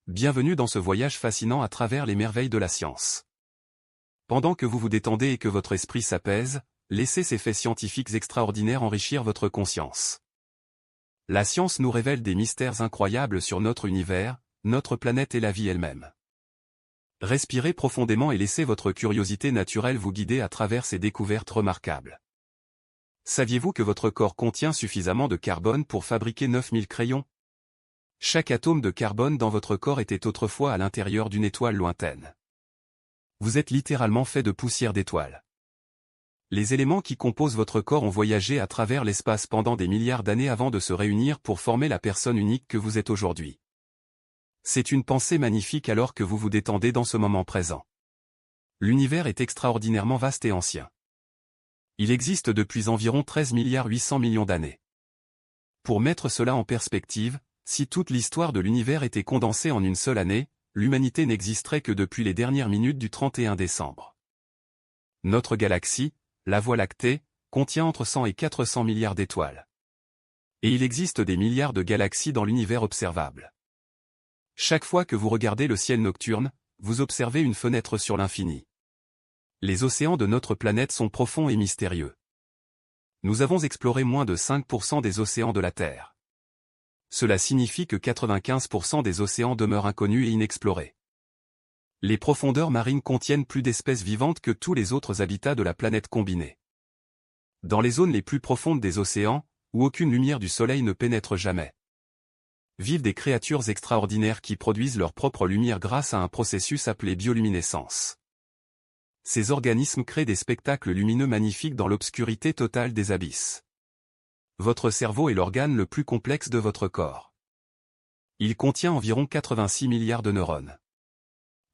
Bienvenue dans ce voyage fascinant à travers les merveilles de la science. Pendant que vous vous détendez et que votre esprit s'apaise, laissez ces faits scientifiques extraordinaires enrichir votre conscience. La science nous révèle des mystères incroyables sur notre univers, notre planète et la vie elle-même. Respirez profondément et laissez votre curiosité naturelle vous guider à travers ces découvertes remarquables. Saviez-vous que votre corps contient suffisamment de carbone pour fabriquer 9000 crayons ? Chaque atome de carbone dans votre corps était autrefois à l'intérieur d'une étoile lointaine. Vous êtes littéralement fait de poussière d'étoiles. Les éléments qui composent votre corps ont voyagé à travers l'espace pendant des milliards d'années avant de se réunir pour former la personne unique que vous êtes aujourd'hui. C'est une pensée magnifique alors que vous vous détendez dans ce moment présent. L'univers est extraordinairement vaste et ancien. Il existe depuis environ 13,8 milliards d'années. Pour mettre cela en perspective, si toute l'histoire de l'univers était condensée en une seule année, l'humanité n'existerait que depuis les dernières minutes du 31 décembre. Notre galaxie, la Voie lactée, contient entre 100 et 400 milliards d'étoiles. Et il existe des milliards de galaxies dans l'univers observable. Chaque fois que vous regardez le ciel nocturne, vous observez une fenêtre sur l'infini. Les océans de notre planète sont profonds et mystérieux. Nous avons exploré moins de 5% des océans de la Terre. Cela signifie que 95% des océans demeurent inconnus et inexplorés. Les profondeurs marines contiennent plus d'espèces vivantes que tous les autres habitats de la planète combinés. Dans les zones les plus profondes des océans, où aucune lumière du soleil ne pénètre jamais, vivent des créatures extraordinaires qui produisent leur propre lumière grâce à un processus appelé bioluminescence. Ces organismes créent des spectacles lumineux magnifiques dans l'obscurité totale des abysses. Votre cerveau est l'organe le plus complexe de votre corps. Il contient environ 86 milliards de neurones.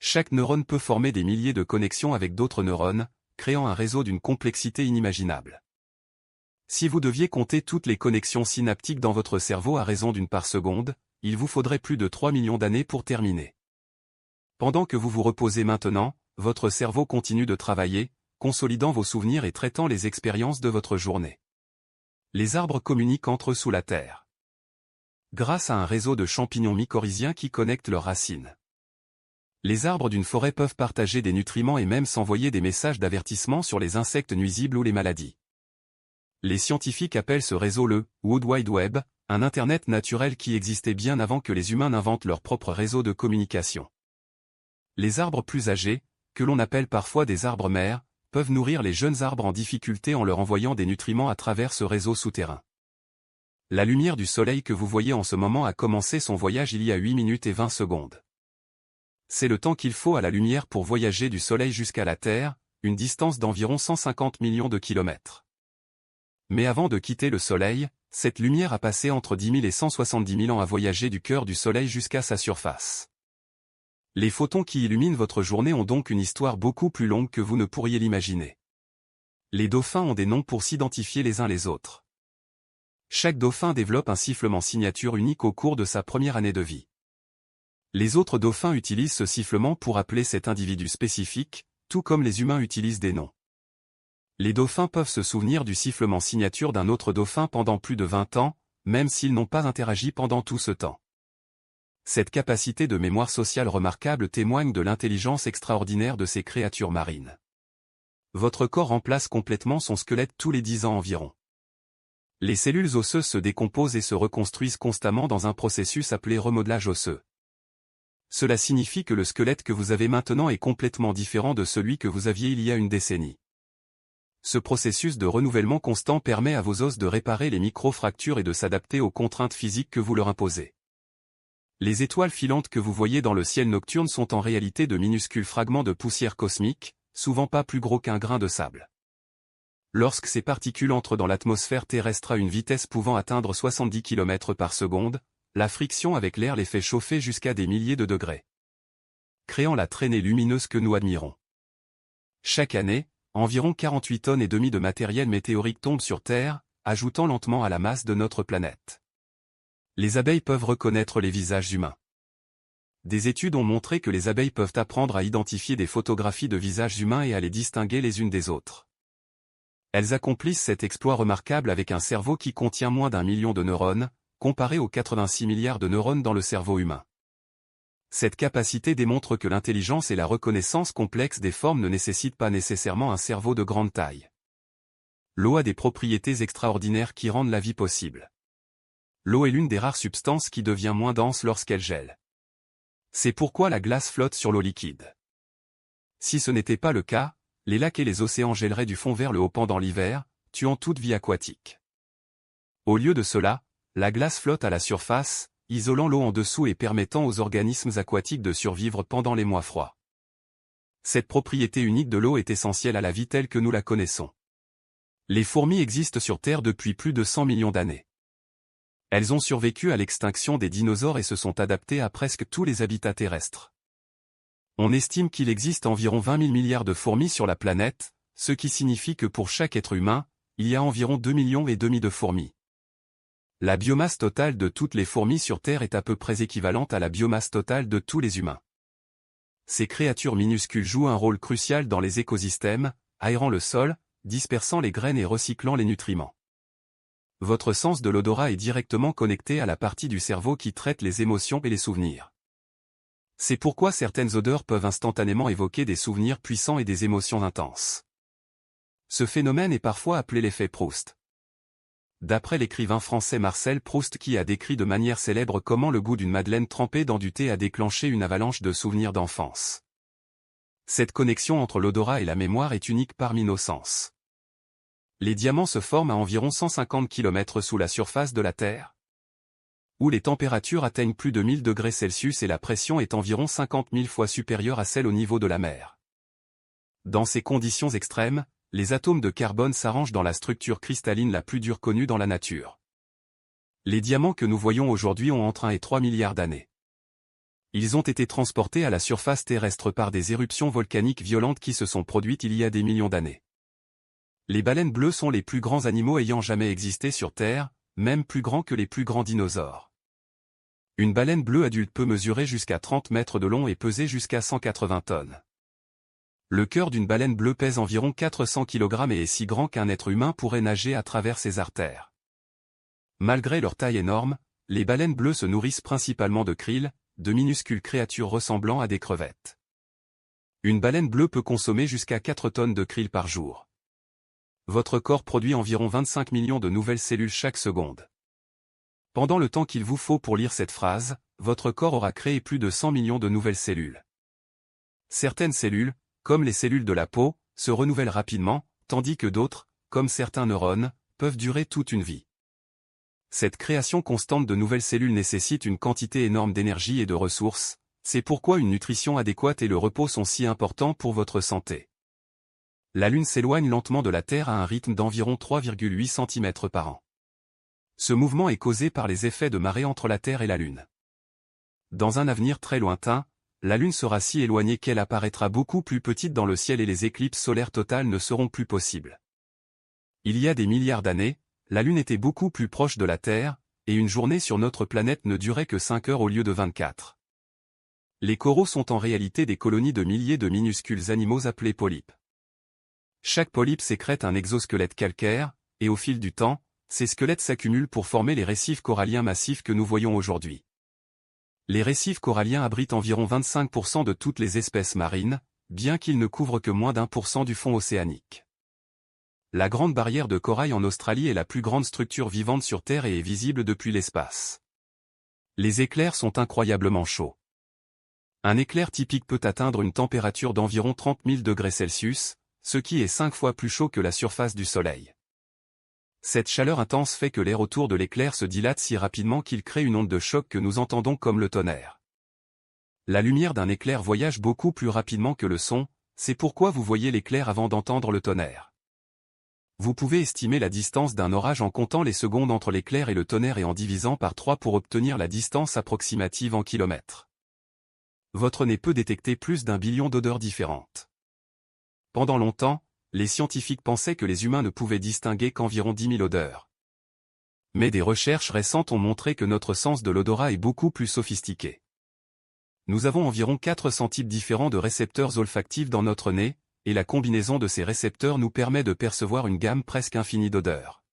Chaque neurone peut former des milliers de connexions avec d'autres neurones, créant un réseau d'une complexité inimaginable. Si vous deviez compter toutes les connexions synaptiques dans votre cerveau à raison d'une par seconde, il vous faudrait plus de 3 millions d'années pour terminer. Pendant que vous vous reposez maintenant, votre cerveau continue de travailler, consolidant vos souvenirs et traitant les expériences de votre journée. Les arbres communiquent entre eux sous la terre, grâce à un réseau de champignons mycorhiziens qui connectent leurs racines. Les arbres d'une forêt peuvent partager des nutriments et même s'envoyer des messages d'avertissement sur les insectes nuisibles ou les maladies. Les scientifiques appellent ce réseau le « World Wide Web », un Internet naturel qui existait bien avant que les humains n'inventent leur propre réseau de communication. Les arbres plus âgés, que l'on appelle parfois des arbres mères, peuvent nourrir les jeunes arbres en difficulté en leur envoyant des nutriments à travers ce réseau souterrain. La lumière du soleil que vous voyez en ce moment a commencé son voyage il y a 8 minutes et 20 secondes. C'est le temps qu'il faut à la lumière pour voyager du soleil jusqu'à la Terre, une distance d'environ 150 millions de kilomètres. Mais avant de quitter le soleil, cette lumière a passé entre 10 000 et 170 000 ans à voyager du cœur du soleil jusqu'à sa surface. Les photons qui illuminent votre journée ont donc une histoire beaucoup plus longue que vous ne pourriez l'imaginer. Les dauphins ont des noms pour s'identifier les uns les autres. Chaque dauphin développe un sifflement signature unique au cours de sa première année de vie. Les autres dauphins utilisent ce sifflement pour appeler cet individu spécifique, tout comme les humains utilisent des noms. Les dauphins peuvent se souvenir du sifflement signature d'un autre dauphin pendant plus de 20 ans, même s'ils n'ont pas interagi pendant tout ce temps. Cette capacité de mémoire sociale remarquable témoigne de l'intelligence extraordinaire de ces créatures marines. Votre corps remplace complètement son squelette tous les 10 ans environ. Les cellules osseuses se décomposent et se reconstruisent constamment dans un processus appelé remodelage osseux. Cela signifie que le squelette que vous avez maintenant est complètement différent de celui que vous aviez il y a une décennie. Ce processus de renouvellement constant permet à vos os de réparer les micro-fractures et de s'adapter aux contraintes physiques que vous leur imposez. Les étoiles filantes que vous voyez dans le ciel nocturne sont en réalité de minuscules fragments de poussière cosmique, souvent pas plus gros qu'un grain de sable. Lorsque ces particules entrent dans l'atmosphère terrestre à une vitesse pouvant atteindre 70 km par seconde, la friction avec l'air les fait chauffer jusqu'à des milliers de degrés, créant la traînée lumineuse que nous admirons. Chaque année, environ 48 tonnes et demie de matériel météorique tombent sur Terre, ajoutant lentement à la masse de notre planète. Les abeilles peuvent reconnaître les visages humains. Des études ont montré que les abeilles peuvent apprendre à identifier des photographies de visages humains et à les distinguer les unes des autres. Elles accomplissent cet exploit remarquable avec un cerveau qui contient moins d'1 million de neurones, comparé aux 86 milliards de neurones dans le cerveau humain. Cette capacité démontre que l'intelligence et la reconnaissance complexe des formes ne nécessitent pas nécessairement un cerveau de grande taille. L'eau a des propriétés extraordinaires qui rendent la vie possible. L'eau est l'une des rares substances qui devient moins dense lorsqu'elle gèle. C'est pourquoi la glace flotte sur l'eau liquide. Si ce n'était pas le cas, les lacs et les océans gèleraient du fond vers le haut pendant l'hiver, tuant toute vie aquatique. Au lieu de cela, la glace flotte à la surface, isolant l'eau en dessous et permettant aux organismes aquatiques de survivre pendant les mois froids. Cette propriété unique de l'eau est essentielle à la vie telle que nous la connaissons. Les fourmis existent sur Terre depuis plus de 100 millions d'années. Elles ont survécu à l'extinction des dinosaures et se sont adaptées à presque tous les habitats terrestres. On estime qu'il existe environ 20 000 milliards de fourmis sur la planète, ce qui signifie que pour chaque être humain, il y a environ 2,5 millions de fourmis. La biomasse totale de toutes les fourmis sur Terre est à peu près équivalente à la biomasse totale de tous les humains. Ces créatures minuscules jouent un rôle crucial dans les écosystèmes, aérant le sol, dispersant les graines et recyclant les nutriments. Votre sens de l'odorat est directement connecté à la partie du cerveau qui traite les émotions et les souvenirs. C'est pourquoi certaines odeurs peuvent instantanément évoquer des souvenirs puissants et des émotions intenses. Ce phénomène est parfois appelé l'effet Proust. D'après l'écrivain français Marcel Proust qui a décrit de manière célèbre comment le goût d'une madeleine trempée dans du thé a déclenché une avalanche de souvenirs d'enfance. Cette connexion entre l'odorat et la mémoire est unique parmi nos sens. Les diamants se forment à environ 150 km sous la surface de la Terre, où les températures atteignent plus de 1000 degrés Celsius et la pression est environ 50 000 fois supérieure à celle au niveau de la mer. Dans ces conditions extrêmes, les atomes de carbone s'arrangent dans la structure cristalline la plus dure connue dans la nature. Les diamants que nous voyons aujourd'hui ont entre 1 et 3 milliards d'années. Ils ont été transportés à la surface terrestre par des éruptions volcaniques violentes qui se sont produites il y a des millions d'années. Les baleines bleues sont les plus grands animaux ayant jamais existé sur Terre, même plus grands que les plus grands dinosaures. Une baleine bleue adulte peut mesurer jusqu'à 30 mètres de long et peser jusqu'à 180 tonnes. Le cœur d'une baleine bleue pèse environ 400 kg et est si grand qu'un être humain pourrait nager à travers ses artères. Malgré leur taille énorme, les baleines bleues se nourrissent principalement de krill, de minuscules créatures ressemblant à des crevettes. Une baleine bleue peut consommer jusqu'à 4 tonnes de krill par jour. Votre corps produit environ 25 millions de nouvelles cellules chaque seconde. Pendant le temps qu'il vous faut pour lire cette phrase, votre corps aura créé plus de 100 millions de nouvelles cellules. Certaines cellules, comme les cellules de la peau, se renouvellent rapidement, tandis que d'autres, comme certains neurones, peuvent durer toute une vie. Cette création constante de nouvelles cellules nécessite une quantité énorme d'énergie et de ressources, c'est pourquoi une nutrition adéquate et le repos sont si importants pour votre santé. La Lune s'éloigne lentement de la Terre à un rythme d'environ 3,8 cm par an. Ce mouvement est causé par les effets de marée entre la Terre et la Lune. Dans un avenir très lointain, la Lune sera si éloignée qu'elle apparaîtra beaucoup plus petite dans le ciel et les éclipses solaires totales ne seront plus possibles. Il y a des milliards d'années, la Lune était beaucoup plus proche de la Terre, et une journée sur notre planète ne durait que 5 heures au lieu de 24. Les coraux sont en réalité des colonies de milliers de minuscules animaux appelés polypes. Chaque polype sécrète un exosquelette calcaire, et au fil du temps, ces squelettes s'accumulent pour former les récifs coralliens massifs que nous voyons aujourd'hui. Les récifs coralliens abritent environ 25% de toutes les espèces marines, bien qu'ils ne couvrent que moins d'1% du fond océanique. La Grande Barrière de Corail en Australie est la plus grande structure vivante sur Terre et est visible depuis l'espace. Les éclairs sont incroyablement chauds. Un éclair typique peut atteindre une température d'environ 30 000 degrés Celsius, ce qui est 5 fois plus chaud que la surface du Soleil. Cette chaleur intense fait que l'air autour de l'éclair se dilate si rapidement qu'il crée une onde de choc que nous entendons comme le tonnerre. La lumière d'un éclair voyage beaucoup plus rapidement que le son, c'est pourquoi vous voyez l'éclair avant d'entendre le tonnerre. Vous pouvez estimer la distance d'un orage en comptant les secondes entre l'éclair et le tonnerre et en divisant par 3 pour obtenir la distance approximative en kilomètres. Votre nez peut détecter plus d'1 billion d'odeurs différentes. Pendant longtemps, les scientifiques pensaient que les humains ne pouvaient distinguer qu'environ 10 000 odeurs. Mais des recherches récentes ont montré que notre sens de l'odorat est beaucoup plus sophistiqué. Nous avons environ 400 types différents de récepteurs olfactifs dans notre nez, et la combinaison de ces récepteurs nous permet de percevoir une gamme presque infinie d'odeurs.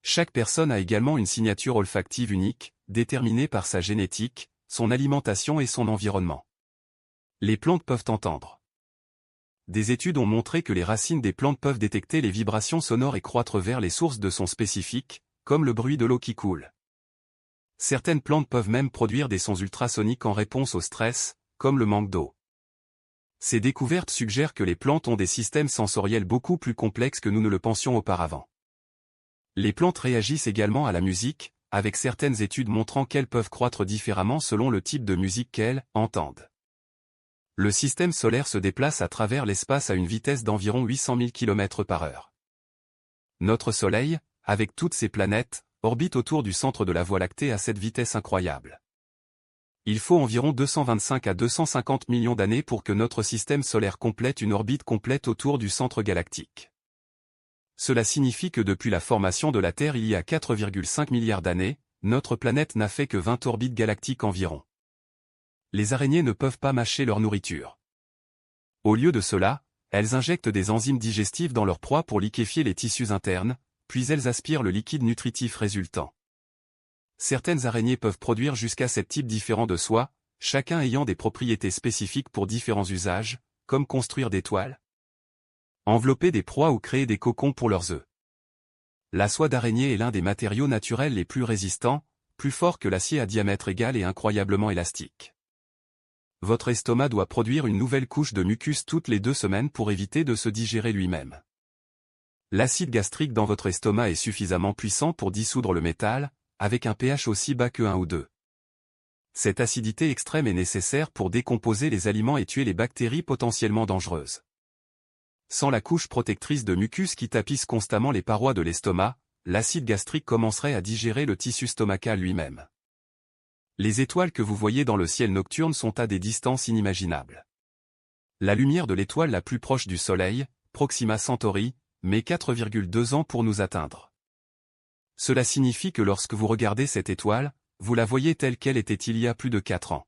Chaque personne a également une signature olfactive unique, déterminée par sa génétique, son alimentation et son environnement. Les plantes peuvent entendre. Des études ont montré que les racines des plantes peuvent détecter les vibrations sonores et croître vers les sources de sons spécifiques, comme le bruit de l'eau qui coule. Certaines plantes peuvent même produire des sons ultrasoniques en réponse au stress, comme le manque d'eau. Ces découvertes suggèrent que les plantes ont des systèmes sensoriels beaucoup plus complexes que nous ne le pensions auparavant. Les plantes réagissent également à la musique, avec certaines études montrant qu'elles peuvent croître différemment selon le type de musique qu'elles entendent. Le système solaire se déplace à travers l'espace à une vitesse d'environ 800 000 km/h. Notre Soleil, avec toutes ses planètes, orbite autour du centre de la Voie lactée à cette vitesse incroyable. Il faut environ 225 à 250 millions d'années pour que notre système solaire complète une orbite complète autour du centre galactique. Cela signifie que depuis la formation de la Terre il y a 4,5 milliards d'années, notre planète n'a fait que 20 orbites galactiques environ. Les araignées ne peuvent pas mâcher leur nourriture. Au lieu de cela, elles injectent des enzymes digestives dans leur proie pour liquéfier les tissus internes, puis elles aspirent le liquide nutritif résultant. Certaines araignées peuvent produire jusqu'à 7 types différents de soie, chacun ayant des propriétés spécifiques pour différents usages, comme construire des toiles, envelopper des proies ou créer des cocons pour leurs œufs. La soie d'araignée est l'un des matériaux naturels les plus résistants, plus fort que l'acier à diamètre égal et incroyablement élastique. Votre estomac doit produire une nouvelle couche de mucus toutes les 2 semaines pour éviter de se digérer lui-même. L'acide gastrique dans votre estomac est suffisamment puissant pour dissoudre le métal, avec un pH aussi bas que 1 ou 2. Cette acidité extrême est nécessaire pour décomposer les aliments et tuer les bactéries potentiellement dangereuses. Sans la couche protectrice de mucus qui tapisse constamment les parois de l'estomac, l'acide gastrique commencerait à digérer le tissu stomacal lui-même. Les étoiles que vous voyez dans le ciel nocturne sont à des distances inimaginables. La lumière de l'étoile la plus proche du Soleil, Proxima Centauri, met 4,2 ans pour nous atteindre. Cela signifie que lorsque vous regardez cette étoile, vous la voyez telle qu'elle était il y a plus de 4 ans.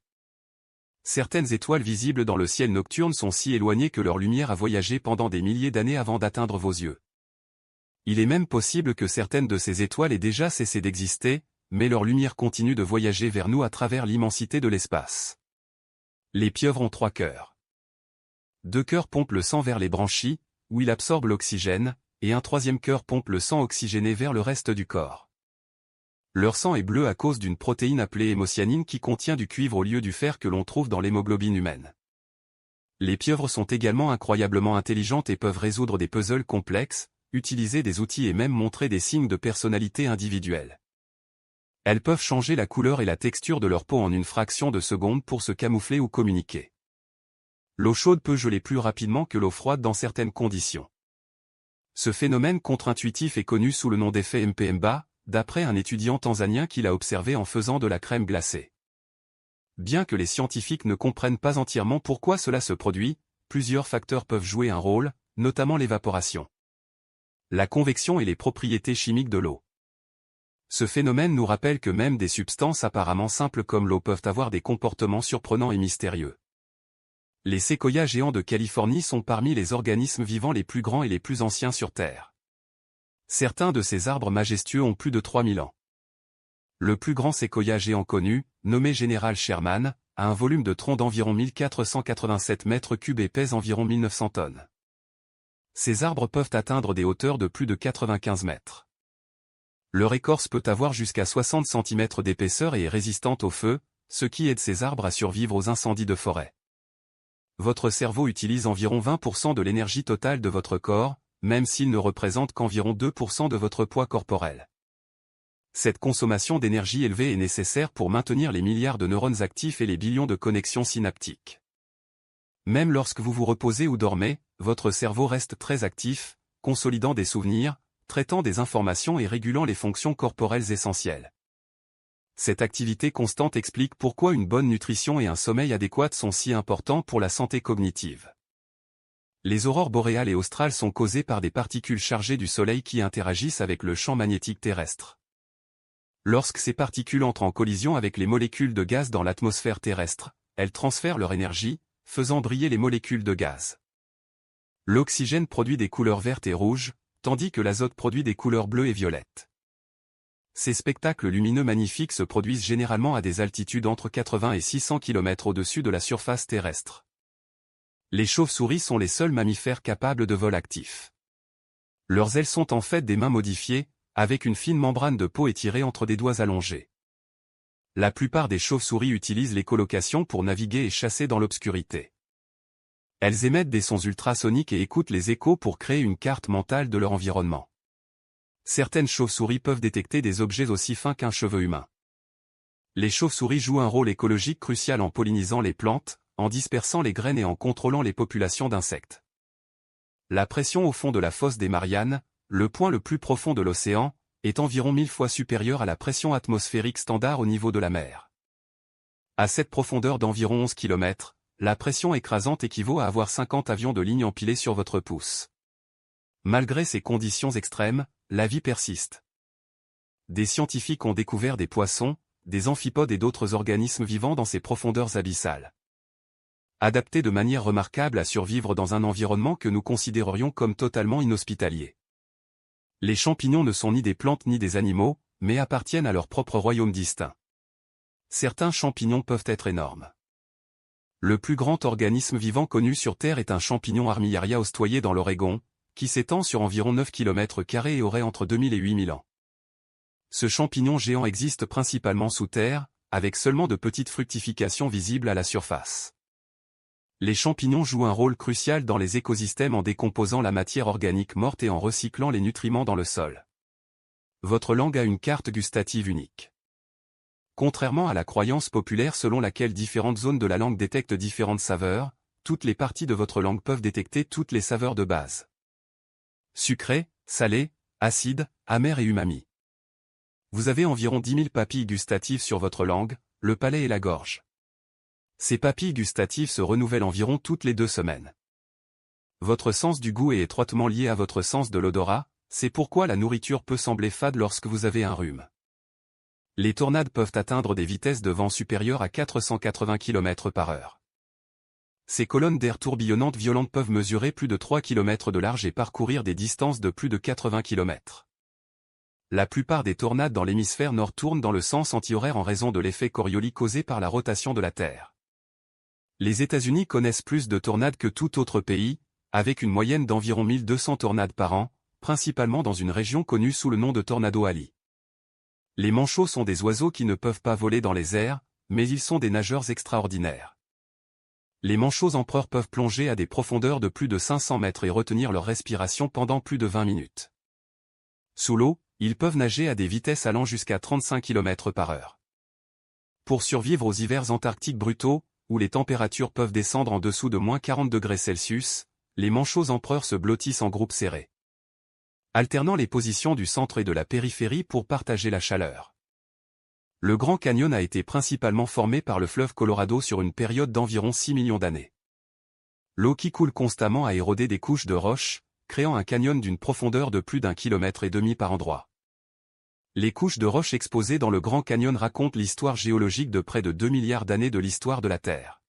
Certaines étoiles visibles dans le ciel nocturne sont si éloignées que leur lumière a voyagé pendant des milliers d'années avant d'atteindre vos yeux. Il est même possible que certaines de ces étoiles aient déjà cessé d'exister, mais leur lumière continue de voyager vers nous à travers l'immensité de l'espace. Les pieuvres ont 3 cœurs. 2 cœurs pompent le sang vers les branchies, où il absorbe l'oxygène, et un 3e cœur pompe le sang oxygéné vers le reste du corps. Leur sang est bleu à cause d'une protéine appelée hémocyanine qui contient du cuivre au lieu du fer que l'on trouve dans l'hémoglobine humaine. Les pieuvres sont également incroyablement intelligentes et peuvent résoudre des puzzles complexes, utiliser des outils et même montrer des signes de personnalité individuelle. Elles peuvent changer la couleur et la texture de leur peau en une fraction de seconde pour se camoufler ou communiquer. L'eau chaude peut geler plus rapidement que l'eau froide dans certaines conditions. Ce phénomène contre-intuitif est connu sous le nom d'effet Mpemba, d'après un étudiant tanzanien qui l'a observé en faisant de la crème glacée. Bien que les scientifiques ne comprennent pas entièrement pourquoi cela se produit, plusieurs facteurs peuvent jouer un rôle, notamment l'évaporation, la convection et les propriétés chimiques de l'eau. Ce phénomène nous rappelle que même des substances apparemment simples comme l'eau peuvent avoir des comportements surprenants et mystérieux. Les séquoias géants de Californie sont parmi les organismes vivants les plus grands et les plus anciens sur Terre. Certains de ces arbres majestueux ont plus de 3000 ans. Le plus grand séquoia géant connu, nommé Général Sherman, a un volume de tronc d'environ 1487 mètres cubes et pèse environ 1900 tonnes. Ces arbres peuvent atteindre des hauteurs de plus de 95 mètres. Leur écorce peut avoir jusqu'à 60 cm d'épaisseur et est résistante au feu, ce qui aide ces arbres à survivre aux incendies de forêt. Votre cerveau utilise environ 20% de l'énergie totale de votre corps, même s'il ne représente qu'environ 2% de votre poids corporel. Cette consommation d'énergie élevée est nécessaire pour maintenir les milliards de neurones actifs et les billions de connexions synaptiques. Même lorsque vous vous reposez ou dormez, votre cerveau reste très actif, consolidant des souvenirs, traitant des informations et régulant les fonctions corporelles essentielles. Cette activité constante explique pourquoi une bonne nutrition et un sommeil adéquat sont si importants pour la santé cognitive. Les aurores boréales et australes sont causées par des particules chargées du Soleil qui interagissent avec le champ magnétique terrestre. Lorsque ces particules entrent en collision avec les molécules de gaz dans l'atmosphère terrestre, elles transfèrent leur énergie, faisant briller les molécules de gaz. L'oxygène produit des couleurs vertes et rouges, tandis que l'azote produit des couleurs bleues et violettes. Ces spectacles lumineux magnifiques se produisent généralement à des altitudes entre 80 et 600 km au-dessus de la surface terrestre. Les chauves-souris sont les seuls mammifères capables de vol actif. Leurs ailes sont en fait des mains modifiées, avec une fine membrane de peau étirée entre des doigts allongés. La plupart des chauves-souris utilisent l'écholocation pour naviguer et chasser dans l'obscurité. Elles émettent des sons ultrasoniques et écoutent les échos pour créer une carte mentale de leur environnement. Certaines chauves-souris peuvent détecter des objets aussi fins qu'un cheveu humain. Les chauves-souris jouent un rôle écologique crucial en pollinisant les plantes, en dispersant les graines et en contrôlant les populations d'insectes. La pression au fond de la fosse des Mariannes, le point le plus profond de l'océan, est environ 1000 fois supérieure à la pression atmosphérique standard au niveau de la mer. À cette profondeur d'environ 11 km, la pression écrasante équivaut à avoir 50 avions de ligne empilés sur votre pouce. Malgré ces conditions extrêmes, la vie persiste. Des scientifiques ont découvert des poissons, des amphipodes et d'autres organismes vivant dans ces profondeurs abyssales. Adaptés de manière remarquable à survivre dans un environnement que nous considérerions comme totalement inhospitalier. Les champignons ne sont ni des plantes ni des animaux, mais appartiennent à leur propre royaume distinct. Certains champignons peuvent être énormes. Le plus grand organisme vivant connu sur Terre est un champignon Armillaria ostoyer dans l'Oregon, qui s'étend sur environ 9 km² et aurait entre 2000 et 8000 ans. Ce champignon géant existe principalement sous terre, avec seulement de petites fructifications visibles à la surface. Les champignons jouent un rôle crucial dans les écosystèmes en décomposant la matière organique morte et en recyclant les nutriments dans le sol. Votre langue a une carte gustative unique. Contrairement à la croyance populaire selon laquelle différentes zones de la langue détectent différentes saveurs, toutes les parties de votre langue peuvent détecter toutes les saveurs de base. Sucré, salé, acide, amer et umami. Vous avez environ 10 000 papilles gustatives sur votre langue, le palais et la gorge. Ces papilles gustatives se renouvellent environ toutes les 2 semaines. Votre sens du goût est étroitement lié à votre sens de l'odorat, c'est pourquoi la nourriture peut sembler fade lorsque vous avez un rhume. Les tornades peuvent atteindre des vitesses de vent supérieures à 480 km/h. Ces colonnes d'air tourbillonnantes violentes peuvent mesurer plus de 3 km de large et parcourir des distances de plus de 80 km. La plupart des tornades dans l'hémisphère nord tournent dans le sens anti-horaire en raison de l'effet Coriolis causé par la rotation de la Terre. Les États-Unis connaissent plus de tornades que tout autre pays, avec une moyenne d'environ 1200 tornades par an, principalement dans une région connue sous le nom de Tornado Alley. Les manchots sont des oiseaux qui ne peuvent pas voler dans les airs, mais ils sont des nageurs extraordinaires. Les manchots empereurs peuvent plonger à des profondeurs de plus de 500 mètres et retenir leur respiration pendant plus de 20 minutes. Sous l'eau, ils peuvent nager à des vitesses allant jusqu'à 35 km/h. Pour survivre aux hivers antarctiques brutaux, où les températures peuvent descendre en dessous de moins 40 degrés Celsius, les manchots empereurs se blottissent en groupes serrés, alternant les positions du centre et de la périphérie pour partager la chaleur. Le Grand Canyon a été principalement formé par le fleuve Colorado sur une période d'environ 6 millions d'années. L'eau qui coule constamment a érodé des couches de roches, créant un canyon d'une profondeur de plus d'1,5 km par endroit. Les couches de roches exposées dans le Grand Canyon racontent l'histoire géologique de près de 2 milliards d'années de l'histoire de la Terre.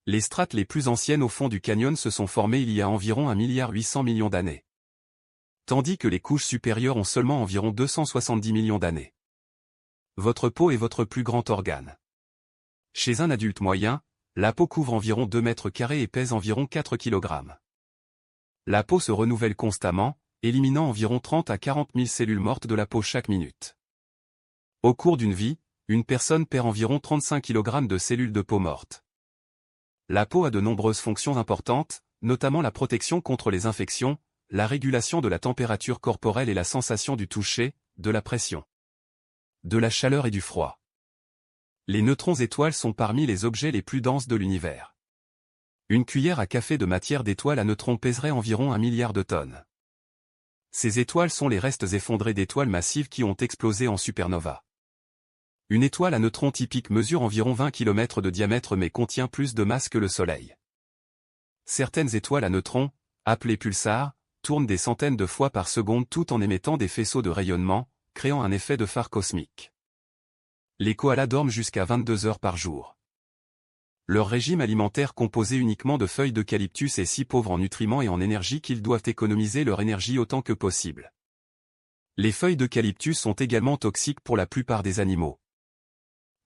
Les strates les plus anciennes au fond du canyon se sont formées il y a environ 1,8 milliard d'années. Tandis que les couches supérieures ont seulement environ 270 millions d'années. Votre peau est votre plus grand organe. Chez un adulte moyen, la peau couvre environ 2 mètres carrés et pèse environ 4 kg. La peau se renouvelle constamment, éliminant environ 30 à 40 000 cellules mortes de la peau chaque minute. Au cours d'une vie, une personne perd environ 35 kg de cellules de peau mortes. La peau a de nombreuses fonctions importantes, notamment la protection contre les infections, la régulation de la température corporelle et la sensation du toucher, de la pression, de la chaleur et du froid. Les neutrons étoiles sont parmi les objets les plus denses de l'univers. Une cuillère à café de matière d'étoiles à neutrons pèserait environ 1 milliard de tonnes. Ces étoiles sont les restes effondrés d'étoiles massives qui ont explosé en supernova. Une étoile à neutrons typique mesure environ 20 km de diamètre mais contient plus de masse que le Soleil. Certaines étoiles à neutrons, appelées pulsars, tournent des centaines de fois par seconde tout en émettant des faisceaux de rayonnement, créant un effet de phare cosmique. Les koalas dorment jusqu'à 22 heures par jour. Leur régime alimentaire composé uniquement de feuilles d'eucalyptus est si pauvre en nutriments et en énergie qu'ils doivent économiser leur énergie autant que possible. Les feuilles d'eucalyptus sont également toxiques pour la plupart des animaux.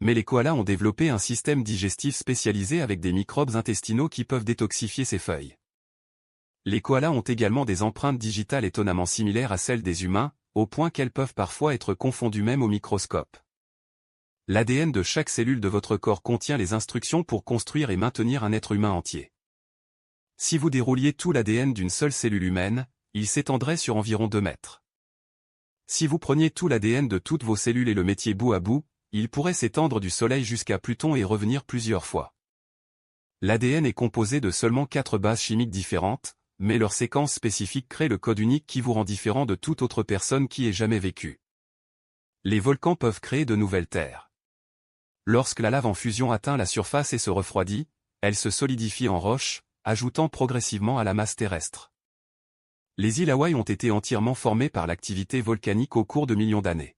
Mais les koalas ont développé un système digestif spécialisé avec des microbes intestinaux qui peuvent détoxifier ces feuilles. Les koalas ont également des empreintes digitales étonnamment similaires à celles des humains, au point qu'elles peuvent parfois être confondues même au microscope. L'ADN de chaque cellule de votre corps contient les instructions pour construire et maintenir un être humain entier. Si vous dérouliez tout l'ADN d'une seule cellule humaine, il s'étendrait sur environ 2 mètres. Si vous preniez tout l'ADN de toutes vos cellules et le mettiez bout à bout, il pourrait s'étendre du Soleil jusqu'à Pluton et revenir plusieurs fois. L'ADN est composé de seulement 4 bases chimiques différentes, mais leur séquence spécifique crée le code unique qui vous rend différent de toute autre personne qui ait jamais vécu. Les volcans peuvent créer de nouvelles terres. Lorsque la lave en fusion atteint la surface et se refroidit, elle se solidifie en roche, ajoutant progressivement à la masse terrestre. Les îles Hawaï ont été entièrement formées par l'activité volcanique au cours de millions d'années.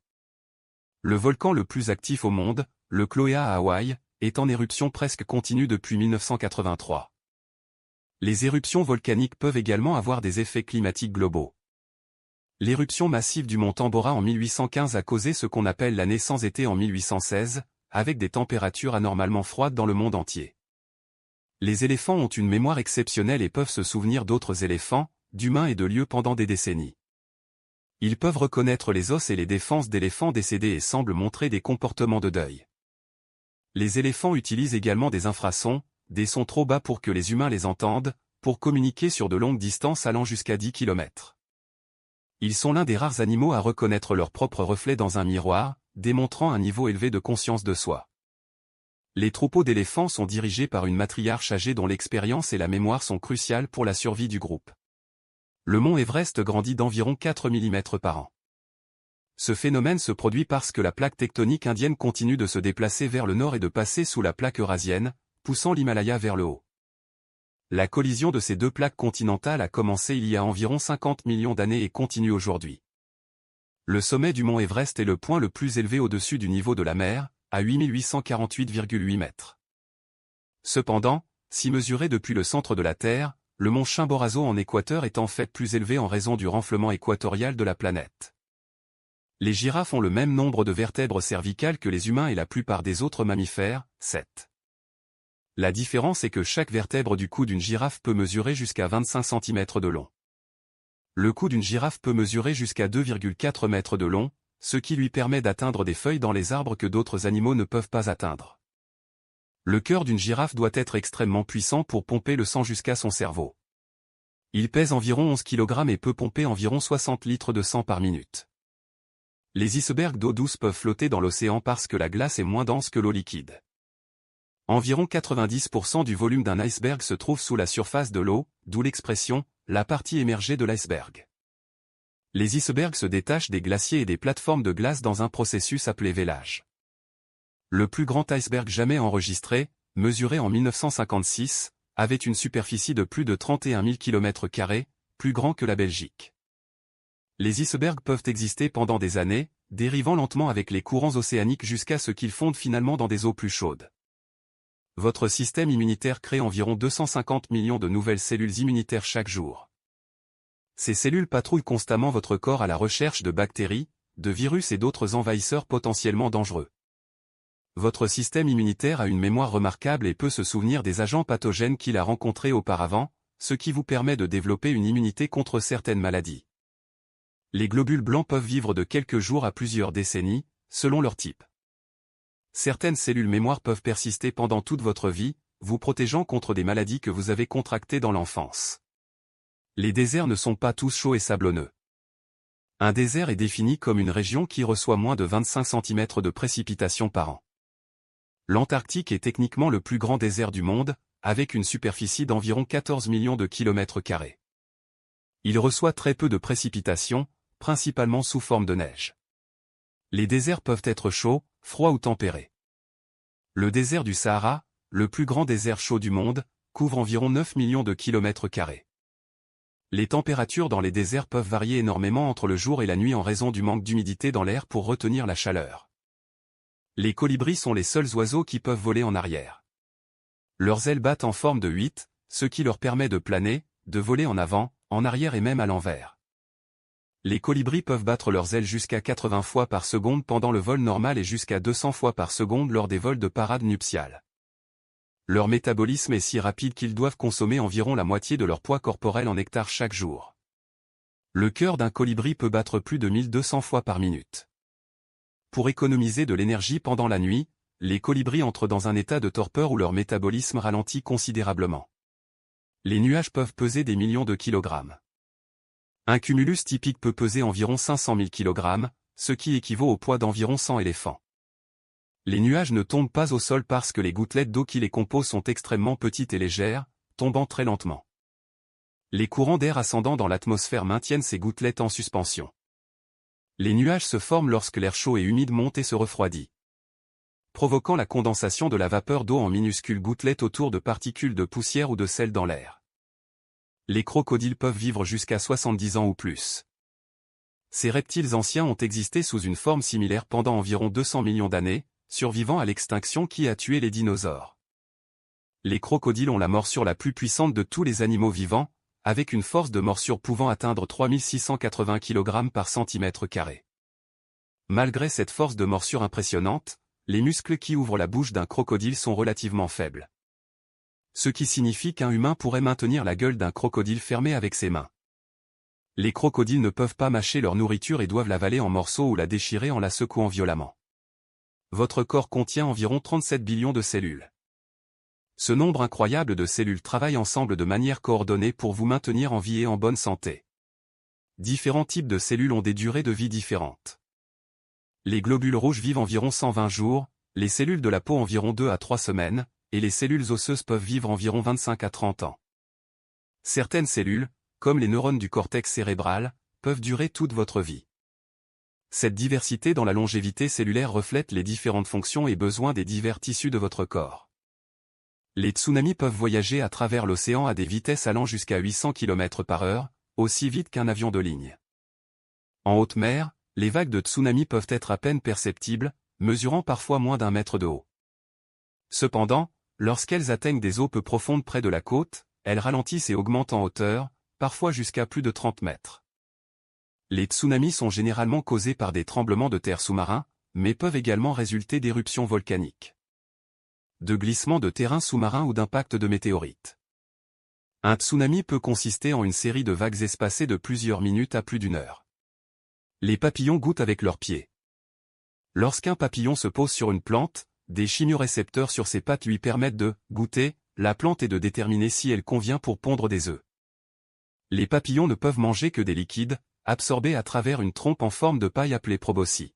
Le volcan le plus actif au monde, le Kilauea à Hawaï, est en éruption presque continue depuis 1983. Les éruptions volcaniques peuvent également avoir des effets climatiques globaux. L'éruption massive du mont Tambora en 1815 a causé ce qu'on appelle l'année sans été en 1816, avec des températures anormalement froides dans le monde entier. Les éléphants ont une mémoire exceptionnelle et peuvent se souvenir d'autres éléphants, d'humains et de lieux pendant des décennies. Ils peuvent reconnaître les os et les défenses d'éléphants décédés et semblent montrer des comportements de deuil. Les éléphants utilisent également des infrasons, des sons trop bas pour que les humains les entendent, pour communiquer sur de longues distances allant jusqu'à 10 km. Ils sont l'un des rares animaux à reconnaître leur propre reflet dans un miroir, démontrant un niveau élevé de conscience de soi. Les troupeaux d'éléphants sont dirigés par une matriarche âgée dont l'expérience et la mémoire sont cruciales pour la survie du groupe. Le mont Everest grandit d'environ 4 mm par an. Ce phénomène se produit parce que la plaque tectonique indienne continue de se déplacer vers le nord et de passer sous la plaque eurasienne, poussant l'Himalaya vers le haut. La collision de ces deux plaques continentales a commencé il y a environ 50 millions d'années et continue aujourd'hui. Le sommet du mont Everest est le point le plus élevé au-dessus du niveau de la mer, à 8848,8 mètres. Cependant, si mesuré depuis le centre de la Terre, le mont Chimborazo en Équateur est en fait plus élevé en raison du renflement équatorial de la planète. Les girafes ont le même nombre de vertèbres cervicales que les humains et la plupart des autres mammifères, 7. La différence est que chaque vertèbre du cou d'une girafe peut mesurer jusqu'à 25 cm de long. Le cou d'une girafe peut mesurer jusqu'à 2,4 mètres de long, ce qui lui permet d'atteindre des feuilles dans les arbres que d'autres animaux ne peuvent pas atteindre. Le cœur d'une girafe doit être extrêmement puissant pour pomper le sang jusqu'à son cerveau. Il pèse environ 11 kg et peut pomper environ 60 litres de sang par minute. Les icebergs d'eau douce peuvent flotter dans l'océan parce que la glace est moins dense que l'eau liquide. Environ 90% du volume d'un iceberg se trouve sous la surface de l'eau, d'où l'expression « la partie émergée de l'iceberg ». Les icebergs se détachent des glaciers et des plateformes de glace dans un processus appelé vélage. Le plus grand iceberg jamais enregistré, mesuré en 1956, avait une superficie de plus de 31 000 km², plus grand que la Belgique. Les icebergs peuvent exister pendant des années, dérivant lentement avec les courants océaniques jusqu'à ce qu'ils fondent finalement dans des eaux plus chaudes. Votre système immunitaire crée environ 250 millions de nouvelles cellules immunitaires chaque jour. Ces cellules patrouillent constamment votre corps à la recherche de bactéries, de virus et d'autres envahisseurs potentiellement dangereux. Votre système immunitaire a une mémoire remarquable et peut se souvenir des agents pathogènes qu'il a rencontrés auparavant, ce qui vous permet de développer une immunité contre certaines maladies. Les globules blancs peuvent vivre de quelques jours à plusieurs décennies, selon leur type. Certaines cellules mémoire peuvent persister pendant toute votre vie, vous protégeant contre des maladies que vous avez contractées dans l'enfance. Les déserts ne sont pas tous chauds et sablonneux. Un désert est défini comme une région qui reçoit moins de 25 cm de précipitations par an. L'Antarctique est techniquement le plus grand désert du monde, avec une superficie d'environ 14 millions de km². Il reçoit très peu de précipitations, principalement sous forme de neige. Les déserts peuvent être chauds, froids ou tempérés. Le désert du Sahara, le plus grand désert chaud du monde, couvre environ 9 millions de km². Les températures dans les déserts peuvent varier énormément entre le jour et la nuit en raison du manque d'humidité dans l'air pour retenir la chaleur. Les colibris sont les seuls oiseaux qui peuvent voler en arrière. Leurs ailes battent en forme de 8, ce qui leur permet de planer, de voler en avant, en arrière et même à l'envers. Les colibris peuvent battre leurs ailes jusqu'à 80 fois par seconde pendant le vol normal et jusqu'à 200 fois par seconde lors des vols de parade nuptiale. Leur métabolisme est si rapide qu'ils doivent consommer environ la moitié de leur poids corporel en nectar chaque jour. Le cœur d'un colibri peut battre plus de 1200 fois par minute. Pour économiser de l'énergie pendant la nuit, les colibris entrent dans un état de torpeur où leur métabolisme ralentit considérablement. Les nuages peuvent peser des millions de kilogrammes. Un cumulus typique peut peser environ 500 000 kg, ce qui équivaut au poids d'environ 100 éléphants. Les nuages ne tombent pas au sol parce que les gouttelettes d'eau qui les composent sont extrêmement petites et légères, tombant très lentement. Les courants d'air ascendant dans l'atmosphère maintiennent ces gouttelettes en suspension. Les nuages se forment lorsque l'air chaud et humide monte et se refroidit, provoquant la condensation de la vapeur d'eau en minuscules gouttelettes autour de particules de poussière ou de sel dans l'air. Les crocodiles peuvent vivre jusqu'à 70 ans ou plus. Ces reptiles anciens ont existé sous une forme similaire pendant environ 200 millions d'années, survivant à l'extinction qui a tué les dinosaures. Les crocodiles ont la morsure la plus puissante de tous les animaux vivants, avec une force de morsure pouvant atteindre 3680 kg par centimètre carré. Malgré cette force de morsure impressionnante, les muscles qui ouvrent la bouche d'un crocodile sont relativement faibles. Ce qui signifie qu'un humain pourrait maintenir la gueule d'un crocodile fermée avec ses mains. Les crocodiles ne peuvent pas mâcher leur nourriture et doivent l'avaler en morceaux ou la déchirer en la secouant violemment. Votre corps contient environ 37 billions de cellules. Ce nombre incroyable de cellules travaillent ensemble de manière coordonnée pour vous maintenir en vie et en bonne santé. Différents types de cellules ont des durées de vie différentes. Les globules rouges vivent environ 120 jours, les cellules de la peau environ 2 à 3 semaines, et les cellules osseuses peuvent vivre environ 25 à 30 ans. Certaines cellules, comme les neurones du cortex cérébral, peuvent durer toute votre vie. Cette diversité dans la longévité cellulaire reflète les différentes fonctions et besoins des divers tissus de votre corps. Les tsunamis peuvent voyager à travers l'océan à des vitesses allant jusqu'à 800 km/h, aussi vite qu'un avion de ligne. En haute mer, les vagues de tsunami peuvent être à peine perceptibles, mesurant parfois moins d'1 mètre de haut. Cependant, lorsqu'elles atteignent des eaux peu profondes près de la côte, elles ralentissent et augmentent en hauteur, parfois jusqu'à plus de 30 mètres. Les tsunamis sont généralement causés par des tremblements de terre sous-marins, mais peuvent également résulter d'éruptions volcaniques, de glissements de terrain sous-marin ou d'impacts de météorites. Un tsunami peut consister en une série de vagues espacées de plusieurs minutes à plus d'1 heure. Les papillons goûtent avec leurs pieds. Lorsqu'un papillon se pose sur une plante, des chimiorécepteurs sur ses pattes lui permettent de goûter la plante et de déterminer si elle convient pour pondre des œufs. Les papillons ne peuvent manger que des liquides, absorbés à travers une trompe en forme de paille appelée proboscis.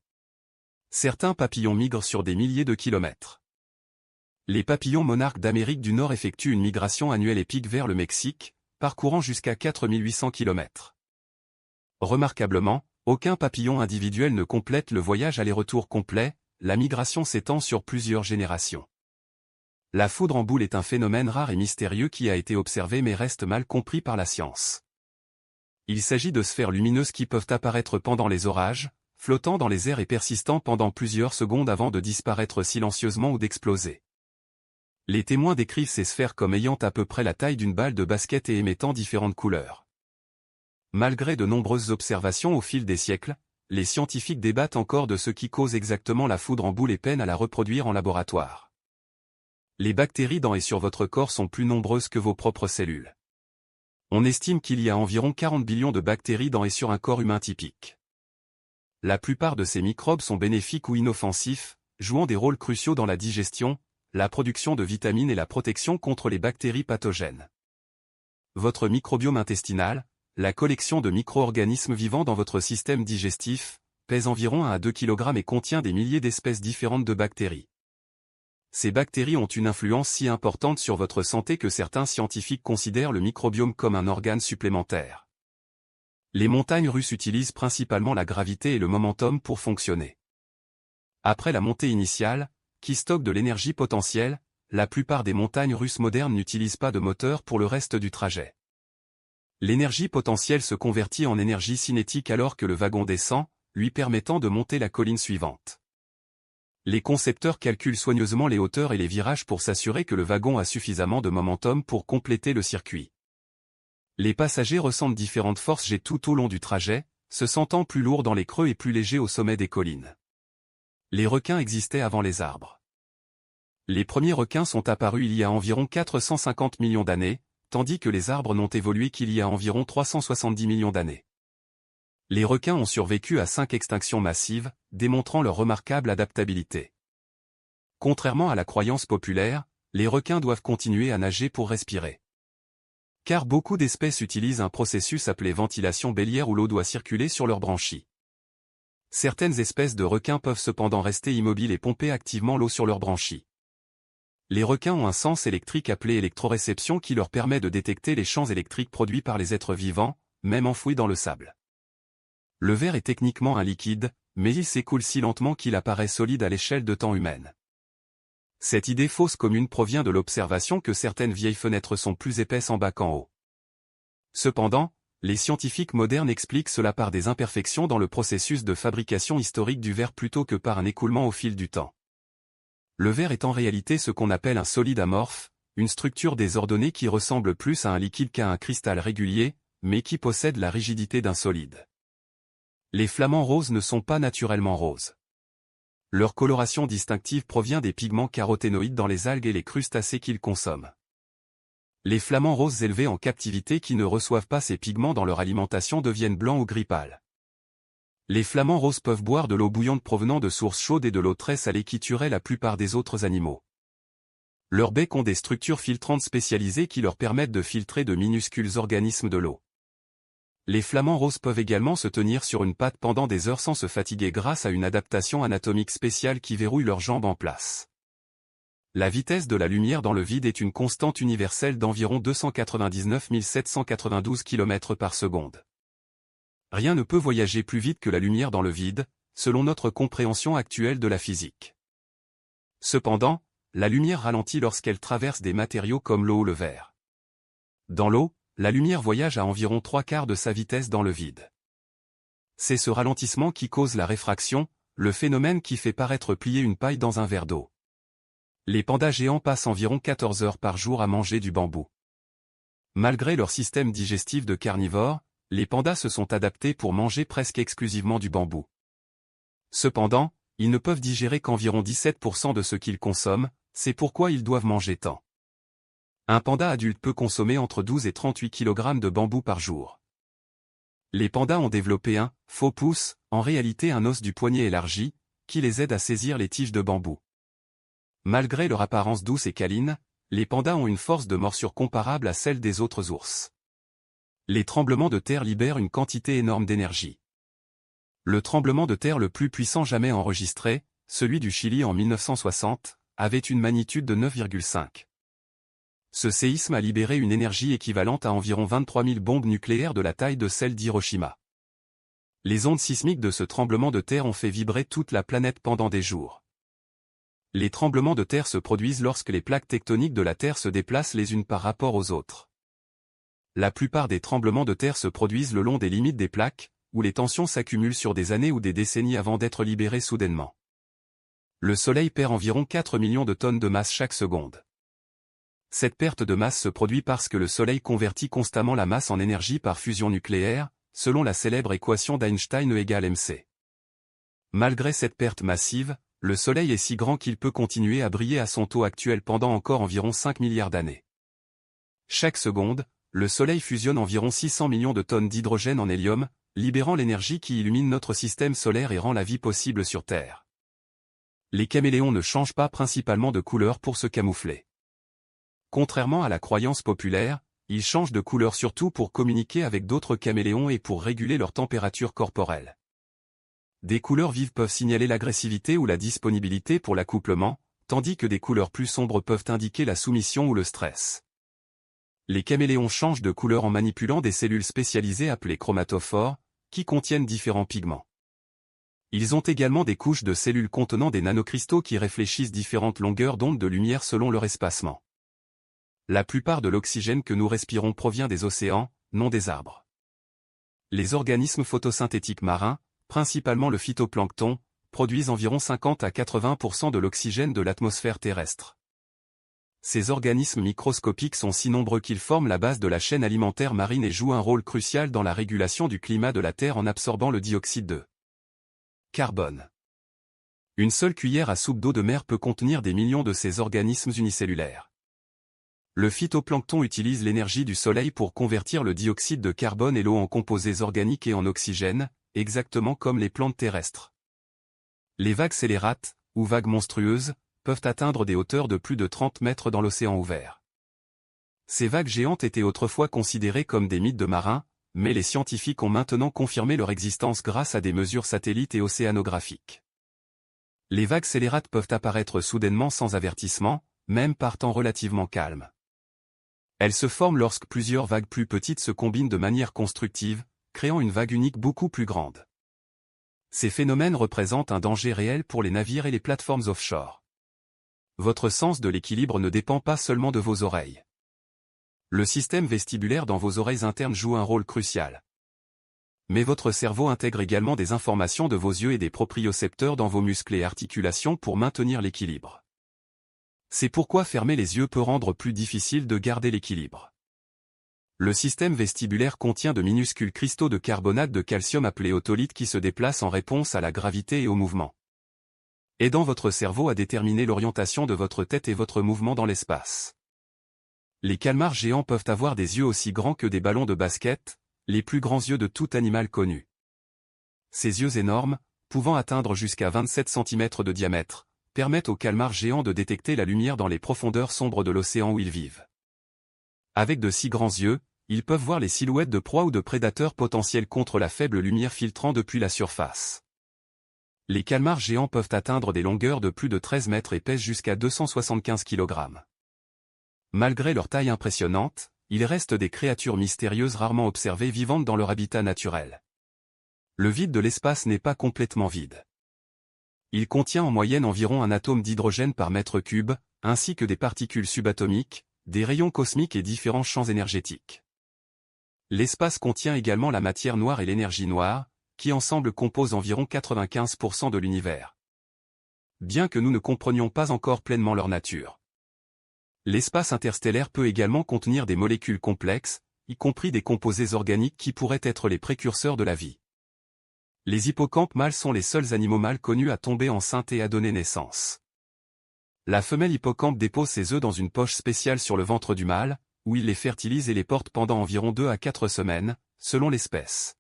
Certains papillons migrent sur des milliers de kilomètres. Les papillons monarques d'Amérique du Nord effectuent une migration annuelle épique vers le Mexique, parcourant jusqu'à 4800 km. Remarquablement, aucun papillon individuel ne complète le voyage aller-retour complet, la migration s'étend sur plusieurs générations. La foudre en boule est un phénomène rare et mystérieux qui a été observé mais reste mal compris par la science. Il s'agit de sphères lumineuses qui peuvent apparaître pendant les orages, flottant dans les airs et persistant pendant plusieurs secondes avant de disparaître silencieusement ou d'exploser. Les témoins décrivent ces sphères comme ayant à peu près la taille d'une balle de basket et émettant différentes couleurs. Malgré de nombreuses observations au fil des siècles, les scientifiques débattent encore de ce qui cause exactement la foudre en boule et peinent à la reproduire en laboratoire. Les bactéries dans et sur votre corps sont plus nombreuses que vos propres cellules. On estime qu'il y a environ 40 billions de bactéries dans et sur un corps humain typique. La plupart de ces microbes sont bénéfiques ou inoffensifs, jouant des rôles cruciaux dans la digestion, la production de vitamines et la protection contre les bactéries pathogènes. Votre microbiome intestinal, la collection de micro-organismes vivants dans votre système digestif, pèse environ 1 à 2 kg et contient des milliers d'espèces différentes de bactéries. Ces bactéries ont une influence si importante sur votre santé que certains scientifiques considèrent le microbiome comme un organe supplémentaire. Les montagnes russes utilisent principalement la gravité et le momentum pour fonctionner. Après la montée initiale, qui stocke de l'énergie potentielle, la plupart des montagnes russes modernes n'utilisent pas de moteur pour le reste du trajet. L'énergie potentielle se convertit en énergie cinétique alors que le wagon descend, lui permettant de monter la colline suivante. Les concepteurs calculent soigneusement les hauteurs et les virages pour s'assurer que le wagon a suffisamment de momentum pour compléter le circuit. Les passagers ressentent différentes forces G tout au long du trajet, se sentant plus lourds dans les creux et plus légers au sommet des collines. Les requins existaient avant les arbres. Les premiers requins sont apparus il y a environ 450 millions d'années, tandis que les arbres n'ont évolué qu'il y a environ 370 millions d'années. Les requins ont survécu à 5 extinctions massives, démontrant leur remarquable adaptabilité. Contrairement à la croyance populaire, les requins doivent continuer à nager pour respirer. Car beaucoup d'espèces utilisent un processus appelé ventilation bélière où l'eau doit circuler sur leurs branchies. Certaines espèces de requins peuvent cependant rester immobiles et pomper activement l'eau sur leurs branchies. Les requins ont un sens électrique appelé électroréception qui leur permet de détecter les champs électriques produits par les êtres vivants, même enfouis dans le sable. Le verre est techniquement un liquide, mais il s'écoule si lentement qu'il apparaît solide à l'échelle de temps humaine. Cette idée fausse commune provient de l'observation que certaines vieilles fenêtres sont plus épaisses en bas qu'en haut. Cependant, les scientifiques modernes expliquent cela par des imperfections dans le processus de fabrication historique du verre plutôt que par un écoulement au fil du temps. Le verre est en réalité ce qu'on appelle un solide amorphe, une structure désordonnée qui ressemble plus à un liquide qu'à un cristal régulier, mais qui possède la rigidité d'un solide. Les flamants roses ne sont pas naturellement roses. Leur coloration distinctive provient des pigments caroténoïdes dans les algues et les crustacés qu'ils consomment. Les flamants roses élevés en captivité qui ne reçoivent pas ces pigments dans leur alimentation deviennent blancs ou gris pâle. Les flamants roses peuvent boire de l'eau bouillante provenant de sources chaudes et de l'eau très salée qui tuerait la plupart des autres animaux. Leurs becs ont des structures filtrantes spécialisées qui leur permettent de filtrer de minuscules organismes de l'eau. Les flamants roses peuvent également se tenir sur une patte pendant des heures sans se fatiguer grâce à une adaptation anatomique spéciale qui verrouille leurs jambes en place. La vitesse de la lumière dans le vide est une constante universelle d'environ 299 792 km par seconde. Rien ne peut voyager plus vite que la lumière dans le vide, selon notre compréhension actuelle de la physique. Cependant, la lumière ralentit lorsqu'elle traverse des matériaux comme l'eau ou le verre. Dans l'eau, la lumière voyage à environ 3/4 de sa vitesse dans le vide. C'est ce ralentissement qui cause la réfraction, le phénomène qui fait paraître plier une paille dans un verre d'eau. Les pandas géants passent environ 14 heures par jour à manger du bambou. Malgré leur système digestif de carnivores, les pandas se sont adaptés pour manger presque exclusivement du bambou. Cependant, ils ne peuvent digérer qu'environ 17% de ce qu'ils consomment, c'est pourquoi ils doivent manger tant. Un panda adulte peut consommer entre 12 et 38 kg de bambou par jour. Les pandas ont développé un faux pouce, en réalité un os du poignet élargi, qui les aide à saisir les tiges de bambou. Malgré leur apparence douce et câline, les pandas ont une force de morsure comparable à celle des autres ours. Les tremblements de terre libèrent une quantité énorme d'énergie. Le tremblement de terre le plus puissant jamais enregistré, celui du Chili en 1960, avait une magnitude de 9,5. Ce séisme a libéré une énergie équivalente à environ 23 000 bombes nucléaires de la taille de celle d'Hiroshima. Les ondes sismiques de ce tremblement de terre ont fait vibrer toute la planète pendant des jours. Les tremblements de terre se produisent lorsque les plaques tectoniques de la Terre se déplacent les unes par rapport aux autres. La plupart des tremblements de terre se produisent le long des limites des plaques, où les tensions s'accumulent sur des années ou des décennies avant d'être libérées soudainement. Le Soleil perd environ 4 millions de tonnes de masse chaque seconde. Cette perte de masse se produit parce que le Soleil convertit constamment la masse en énergie par fusion nucléaire, selon la célèbre équation d'Einstein E égale mc. Malgré cette perte massive, le Soleil est si grand qu'il peut continuer à briller à son taux actuel pendant encore environ 5 milliards d'années. Chaque seconde, le Soleil fusionne environ 600 millions de tonnes d'hydrogène en hélium, libérant l'énergie qui illumine notre système solaire et rend la vie possible sur Terre. Les caméléons ne changent pas principalement de couleur pour se camoufler. Contrairement à la croyance populaire, ils changent de couleur surtout pour communiquer avec d'autres caméléons et pour réguler leur température corporelle. Des couleurs vives peuvent signaler l'agressivité ou la disponibilité pour l'accouplement, tandis que des couleurs plus sombres peuvent indiquer la soumission ou le stress. Les caméléons changent de couleur en manipulant des cellules spécialisées appelées chromatophores, qui contiennent différents pigments. Ils ont également des couches de cellules contenant des nanocristaux qui réfléchissent différentes longueurs d'onde de lumière selon leur espacement. La plupart de l'oxygène que nous respirons provient des océans, non des arbres. Les organismes photosynthétiques marins, principalement le phytoplancton, produisent environ 50 à 80% de l'oxygène de l'atmosphère terrestre. Ces organismes microscopiques sont si nombreux qu'ils forment la base de la chaîne alimentaire marine et jouent un rôle crucial dans la régulation du climat de la Terre en absorbant le dioxyde de carbone. Une seule cuillère à soupe d'eau de mer peut contenir des millions de ces organismes unicellulaires. Le phytoplancton utilise l'énergie du soleil pour convertir le dioxyde de carbone et l'eau en composés organiques et en oxygène, exactement comme les plantes terrestres. Les vagues scélérates, ou vagues monstrueuses, peuvent atteindre des hauteurs de plus de 30 mètres dans l'océan ouvert. Ces vagues géantes étaient autrefois considérées comme des mythes de marins, mais les scientifiques ont maintenant confirmé leur existence grâce à des mesures satellites et océanographiques. Les vagues scélérates peuvent apparaître soudainement sans avertissement, même par temps relativement calme. Elles se forment lorsque plusieurs vagues plus petites se combinent de manière constructive, créant une vague unique beaucoup plus grande. Ces phénomènes représentent un danger réel pour les navires et les plateformes offshore. Votre sens de l'équilibre ne dépend pas seulement de vos oreilles. Le système vestibulaire dans vos oreilles internes joue un rôle crucial. Mais votre cerveau intègre également des informations de vos yeux et des propriocepteurs dans vos muscles et articulations pour maintenir l'équilibre. C'est pourquoi fermer les yeux peut rendre plus difficile de garder l'équilibre. Le système vestibulaire contient de minuscules cristaux de carbonate de calcium appelés otolithes qui se déplacent en réponse à la gravité et au mouvement, aidant votre cerveau à déterminer l'orientation de votre tête et votre mouvement dans l'espace. Les calmars géants peuvent avoir des yeux aussi grands que des ballons de basket, les plus grands yeux de tout animal connu. Ces yeux énormes, pouvant atteindre jusqu'à 27 cm de diamètre, permettent aux calmars géants de détecter la lumière dans les profondeurs sombres de l'océan où ils vivent. Avec de si grands yeux, ils peuvent voir les silhouettes de proies ou de prédateurs potentiels contre la faible lumière filtrant depuis la surface. Les calmars géants peuvent atteindre des longueurs de plus de 13 mètres et pèsent jusqu'à 275 kg. Malgré leur taille impressionnante, ils restent des créatures mystérieuses rarement observées vivantes dans leur habitat naturel. Le vide de l'espace n'est pas complètement vide. Il contient en moyenne environ un atome d'hydrogène par mètre cube, ainsi que des particules subatomiques, des rayons cosmiques et différents champs énergétiques. L'espace contient également la matière noire et l'énergie noire, qui ensemble composent environ 95% de l'univers. Bien que nous ne comprenions pas encore pleinement leur nature. L'espace interstellaire peut également contenir des molécules complexes, y compris des composés organiques qui pourraient être les précurseurs de la vie. Les hippocampes mâles sont les seuls animaux mâles connus à tomber enceintes et à donner naissance. La femelle hippocampe dépose ses œufs dans une poche spéciale sur le ventre du mâle, où il les fertilise et les porte pendant environ 2 à 4 semaines, selon l'espèce.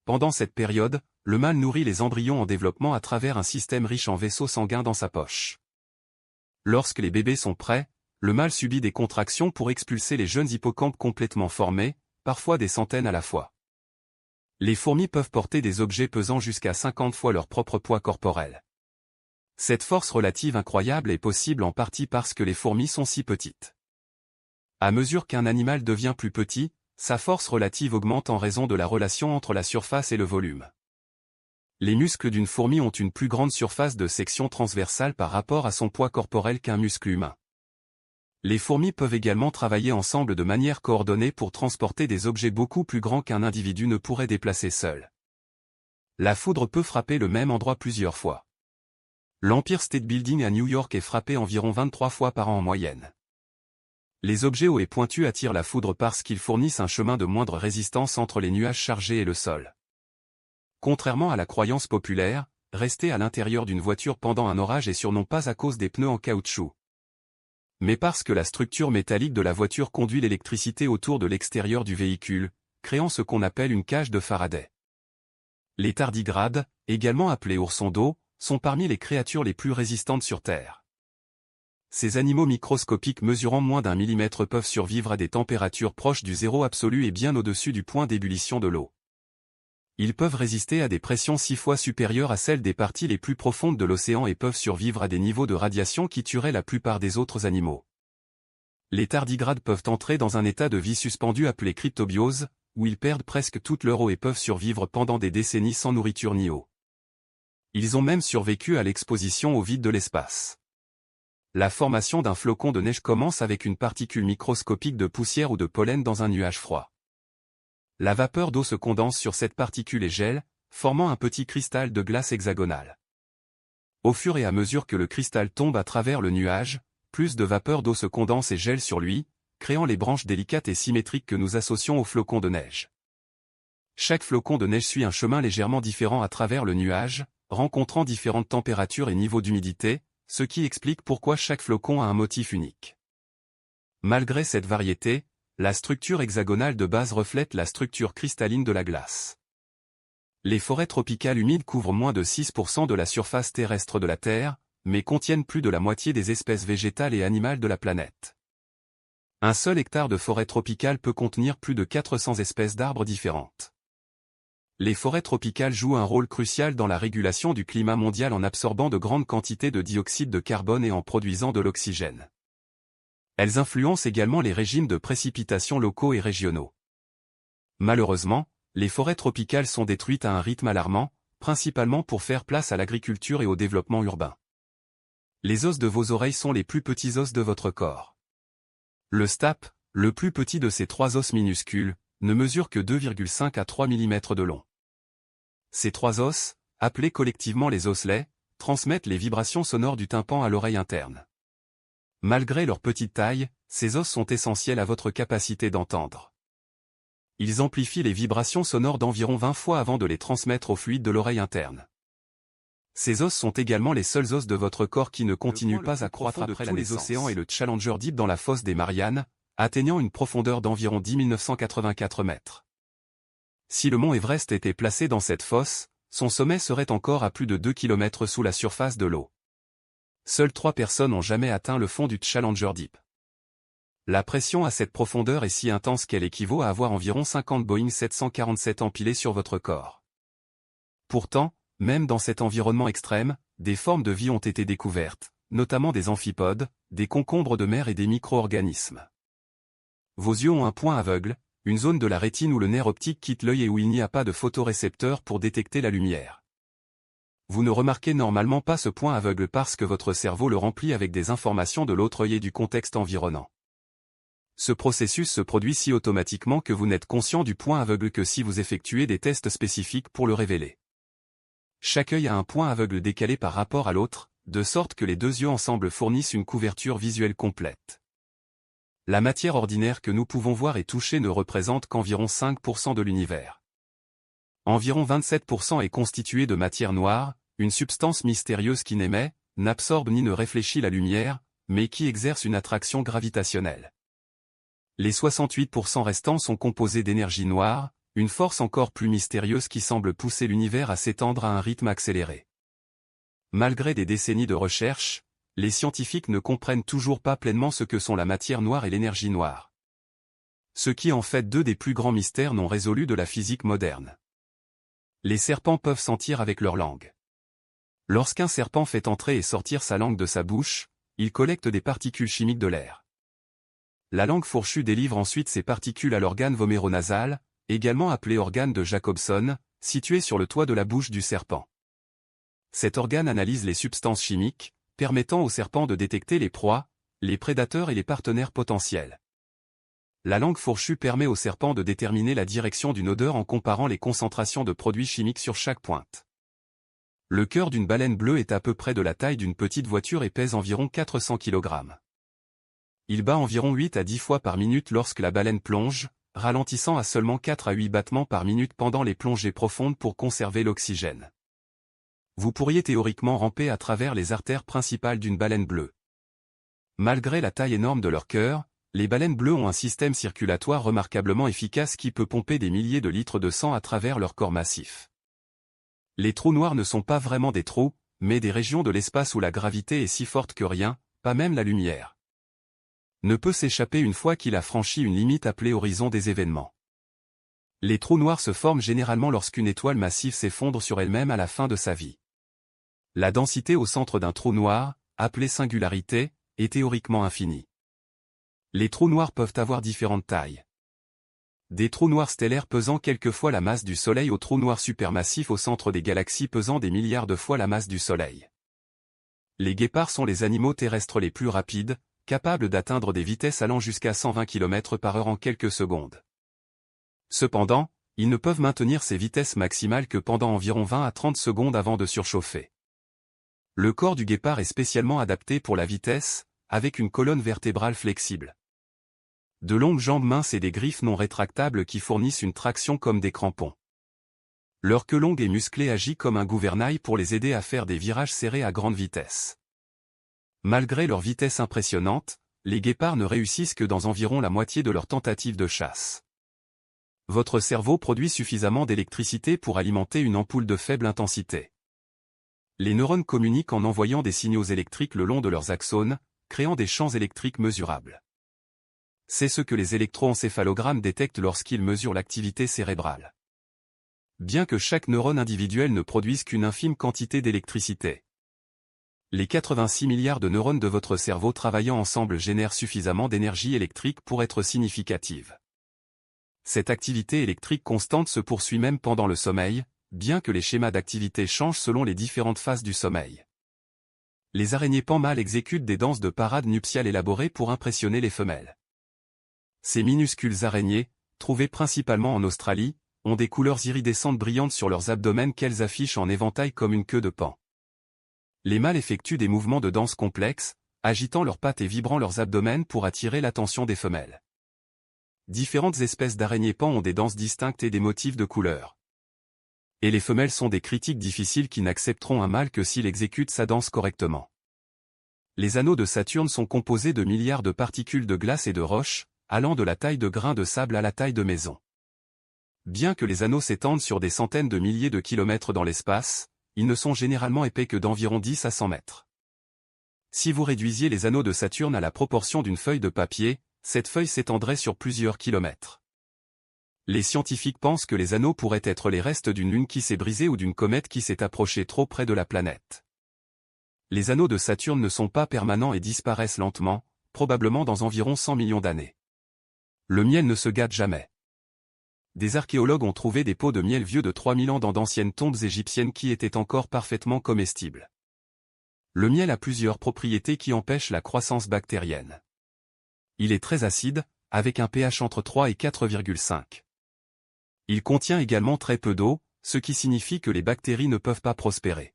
Pendant cette période, le mâle nourrit les embryons en développement à travers un système riche en vaisseaux sanguins dans sa poche. Lorsque les bébés sont prêts, le mâle subit des contractions pour expulser les jeunes hippocampes complètement formés, parfois des centaines à la fois. Les fourmis peuvent porter des objets pesant jusqu'à 50 fois leur propre poids corporel. Cette force relative incroyable est possible en partie parce que les fourmis sont si petites. À mesure qu'un animal devient plus petit, sa force relative augmente en raison de la relation entre la surface et le volume. Les muscles d'une fourmi ont une plus grande surface de section transversale par rapport à son poids corporel qu'un muscle humain. Les fourmis peuvent également travailler ensemble de manière coordonnée pour transporter des objets beaucoup plus grands qu'un individu ne pourrait déplacer seul. La foudre peut frapper le même endroit plusieurs fois. L'Empire State Building à New York est frappé environ 23 fois par an en moyenne. Les objets hauts et pointus attirent la foudre parce qu'ils fournissent un chemin de moindre résistance entre les nuages chargés et le sol. Contrairement à la croyance populaire, rester à l'intérieur d'une voiture pendant un orage est sûrement pas à cause des pneus en caoutchouc, mais parce que la structure métallique de la voiture conduit l'électricité autour de l'extérieur du véhicule, créant ce qu'on appelle une cage de Faraday. Les tardigrades, également appelés oursons d'eau, sont parmi les créatures les plus résistantes sur Terre. Ces animaux microscopiques mesurant moins d'1 millimètre peuvent survivre à des températures proches du zéro absolu et bien au-dessus du point d'ébullition de l'eau. Ils peuvent résister à des pressions 6 fois supérieures à celles des parties les plus profondes de l'océan et peuvent survivre à des niveaux de radiation qui tueraient la plupart des autres animaux. Les tardigrades peuvent entrer dans un état de vie suspendu appelé cryptobiose, où ils perdent presque toute leur eau et peuvent survivre pendant des décennies sans nourriture ni eau. Ils ont même survécu à l'exposition au vide de l'espace. La formation d'un flocon de neige commence avec une particule microscopique de poussière ou de pollen dans un nuage froid. La vapeur d'eau se condense sur cette particule et gèle, formant un petit cristal de glace hexagonal. Au fur et à mesure que le cristal tombe à travers le nuage, plus de vapeur d'eau se condense et gèle sur lui, créant les branches délicates et symétriques que nous associons aux flocons de neige. Chaque flocon de neige suit un chemin légèrement différent à travers le nuage, rencontrant différentes températures et niveaux d'humidité, ce qui explique pourquoi chaque flocon a un motif unique. Malgré cette variété, la structure hexagonale de base reflète la structure cristalline de la glace. Les forêts tropicales humides couvrent moins de 6% de la surface terrestre de la Terre, mais contiennent plus de la moitié des espèces végétales et animales de la planète. Un seul hectare de forêt tropicale peut contenir plus de 400 espèces d'arbres différentes. Les forêts tropicales jouent un rôle crucial dans la régulation du climat mondial en absorbant de grandes quantités de dioxyde de carbone et en produisant de l'oxygène. Elles influencent également les régimes de précipitations locaux et régionaux. Malheureusement, les forêts tropicales sont détruites à un rythme alarmant, principalement pour faire place à l'agriculture et au développement urbain. Les os de vos oreilles sont les plus petits os de votre corps. Le stape, le plus petit de ces 3 os minuscules, ne mesure que 2,5 à 3 mm de long. Ces 3 os, appelés collectivement les osselets, transmettent les vibrations sonores du tympan à l'oreille interne. Malgré leur petite taille, ces os sont essentiels à votre capacité d'entendre. Ils amplifient les vibrations sonores d'environ 20 fois avant de les transmettre au fluide de l'oreille interne. Ces os sont également les seuls os de votre corps qui ne continuent pas à croître après les océans et le Challenger Deep dans la fosse des Mariannes, atteignant une profondeur d'environ 10 984 mètres. Si le mont Everest était placé dans cette fosse, son sommet serait encore à plus de 2 km sous la surface de l'eau. Seules 3 personnes ont jamais atteint le fond du Challenger Deep. La pression à cette profondeur est si intense qu'elle équivaut à avoir environ 50 Boeing 747 empilés sur votre corps. Pourtant, même dans cet environnement extrême, des formes de vie ont été découvertes, notamment des amphipodes, des concombres de mer et des micro-organismes. Vos yeux ont un point aveugle, une zone de la rétine où le nerf optique quitte l'œil et où il n'y a pas de photorécepteur pour détecter la lumière. Vous ne remarquez normalement pas ce point aveugle parce que votre cerveau le remplit avec des informations de l'autre œil et du contexte environnant. Ce processus se produit si automatiquement que vous n'êtes conscient du point aveugle que si vous effectuez des tests spécifiques pour le révéler. Chaque œil a un point aveugle décalé par rapport à l'autre, de sorte que les 2 yeux ensemble fournissent une couverture visuelle complète. La matière ordinaire que nous pouvons voir et toucher ne représente qu'environ 5% de l'univers. Environ 27% est constitué de matière noire, une substance mystérieuse qui n'émet, n'absorbe ni ne réfléchit la lumière, mais qui exerce une attraction gravitationnelle. Les 68% restants sont composés d'énergie noire, une force encore plus mystérieuse qui semble pousser l'univers à s'étendre à un rythme accéléré. Malgré des décennies de recherche, les scientifiques ne comprennent toujours pas pleinement ce que sont la matière noire et l'énergie noire. Ce qui en fait 2 des plus grands mystères non résolus de la physique moderne. Les serpents peuvent sentir avec leur langue. Lorsqu'un serpent fait entrer et sortir sa langue de sa bouche, il collecte des particules chimiques de l'air. La langue fourchue délivre ensuite ces particules à l'organe voméronasal, également appelé organe de Jacobson, situé sur le toit de la bouche du serpent. Cet organe analyse les substances chimiques, permettant au serpent de détecter les proies, les prédateurs et les partenaires potentiels. La langue fourchue permet au serpent de déterminer la direction d'une odeur en comparant les concentrations de produits chimiques sur chaque pointe. Le cœur d'une baleine bleue est à peu près de la taille d'une petite voiture et pèse environ 400 kg. Il bat environ 8 à 10 fois par minute lorsque la baleine plonge, ralentissant à seulement 4 à 8 battements par minute pendant les plongées profondes pour conserver l'oxygène. Vous pourriez théoriquement ramper à travers les artères principales d'une baleine bleue. Malgré la taille énorme de leur cœur, les baleines bleues ont un système circulatoire remarquablement efficace qui peut pomper des milliers de litres de sang à travers leur corps massif. Les trous noirs ne sont pas vraiment des trous, mais des régions de l'espace où la gravité est si forte que rien, pas même la lumière, ne peut s'échapper une fois qu'il a franchi une limite appelée horizon des événements. Les trous noirs se forment généralement lorsqu'une étoile massive s'effondre sur elle-même à la fin de sa vie. La densité au centre d'un trou noir, appelée singularité, est théoriquement infinie. Les trous noirs peuvent avoir différentes tailles. Des trous noirs stellaires pesant quelques fois la masse du Soleil aux trous noirs supermassifs au centre des galaxies pesant des milliards de fois la masse du Soleil. Les guépards sont les animaux terrestres les plus rapides, capables d'atteindre des vitesses allant jusqu'à 120 km/h en quelques secondes. Cependant, ils ne peuvent maintenir ces vitesses maximales que pendant environ 20 à 30 secondes avant de surchauffer. Le corps du guépard est spécialement adapté pour la vitesse, avec une colonne vertébrale flexible. De longues jambes minces et des griffes non rétractables qui fournissent une traction comme des crampons. Leur queue longue et musclée agit comme un gouvernail pour les aider à faire des virages serrés à grande vitesse. Malgré leur vitesse impressionnante, les guépards ne réussissent que dans environ la moitié de leurs tentatives de chasse. Votre cerveau produit suffisamment d'électricité pour alimenter une ampoule de faible intensité. Les neurones communiquent en envoyant des signaux électriques le long de leurs axones, créant des champs électriques mesurables. C'est ce que les électroencéphalogrammes détectent lorsqu'ils mesurent l'activité cérébrale. Bien que chaque neurone individuel ne produise qu'une infime quantité d'électricité, les 86 milliards de neurones de votre cerveau travaillant ensemble génèrent suffisamment d'énergie électrique pour être significative. Cette activité électrique constante se poursuit même pendant le sommeil, bien que les schémas d'activité changent selon les différentes phases du sommeil. Les araignées pans mâles exécutent des danses de parade nuptiale élaborées pour impressionner les femelles. Ces minuscules araignées, trouvées principalement en Australie, ont des couleurs iridescentes brillantes sur leurs abdomens qu'elles affichent en éventail comme une queue de paon. Les mâles effectuent des mouvements de danse complexes, agitant leurs pattes et vibrant leurs abdomens pour attirer l'attention des femelles. Différentes espèces d'araignées pans ont des danses distinctes et des motifs de couleurs. Et les femelles sont des critiques difficiles qui n'accepteront un mâle que s'il exécute sa danse correctement. Les anneaux de Saturne sont composés de milliards de particules de glace et de roches, allant de la taille de grains de sable à la taille de maison. Bien que les anneaux s'étendent sur des centaines de milliers de kilomètres dans l'espace, ils ne sont généralement épais que d'environ 10 à 100 mètres. Si vous réduisiez les anneaux de Saturne à la proportion d'une feuille de papier, cette feuille s'étendrait sur plusieurs kilomètres. Les scientifiques pensent que les anneaux pourraient être les restes d'une lune qui s'est brisée ou d'une comète qui s'est approchée trop près de la planète. Les anneaux de Saturne ne sont pas permanents et disparaissent lentement, probablement dans environ 100 millions d'années. Le miel ne se gâte jamais. Des archéologues ont trouvé des pots de miel vieux de 3000 ans dans d'anciennes tombes égyptiennes qui étaient encore parfaitement comestibles. Le miel a plusieurs propriétés qui empêchent la croissance bactérienne. Il est très acide, avec un pH entre 3 et 4,5. Il contient également très peu d'eau, ce qui signifie que les bactéries ne peuvent pas prospérer.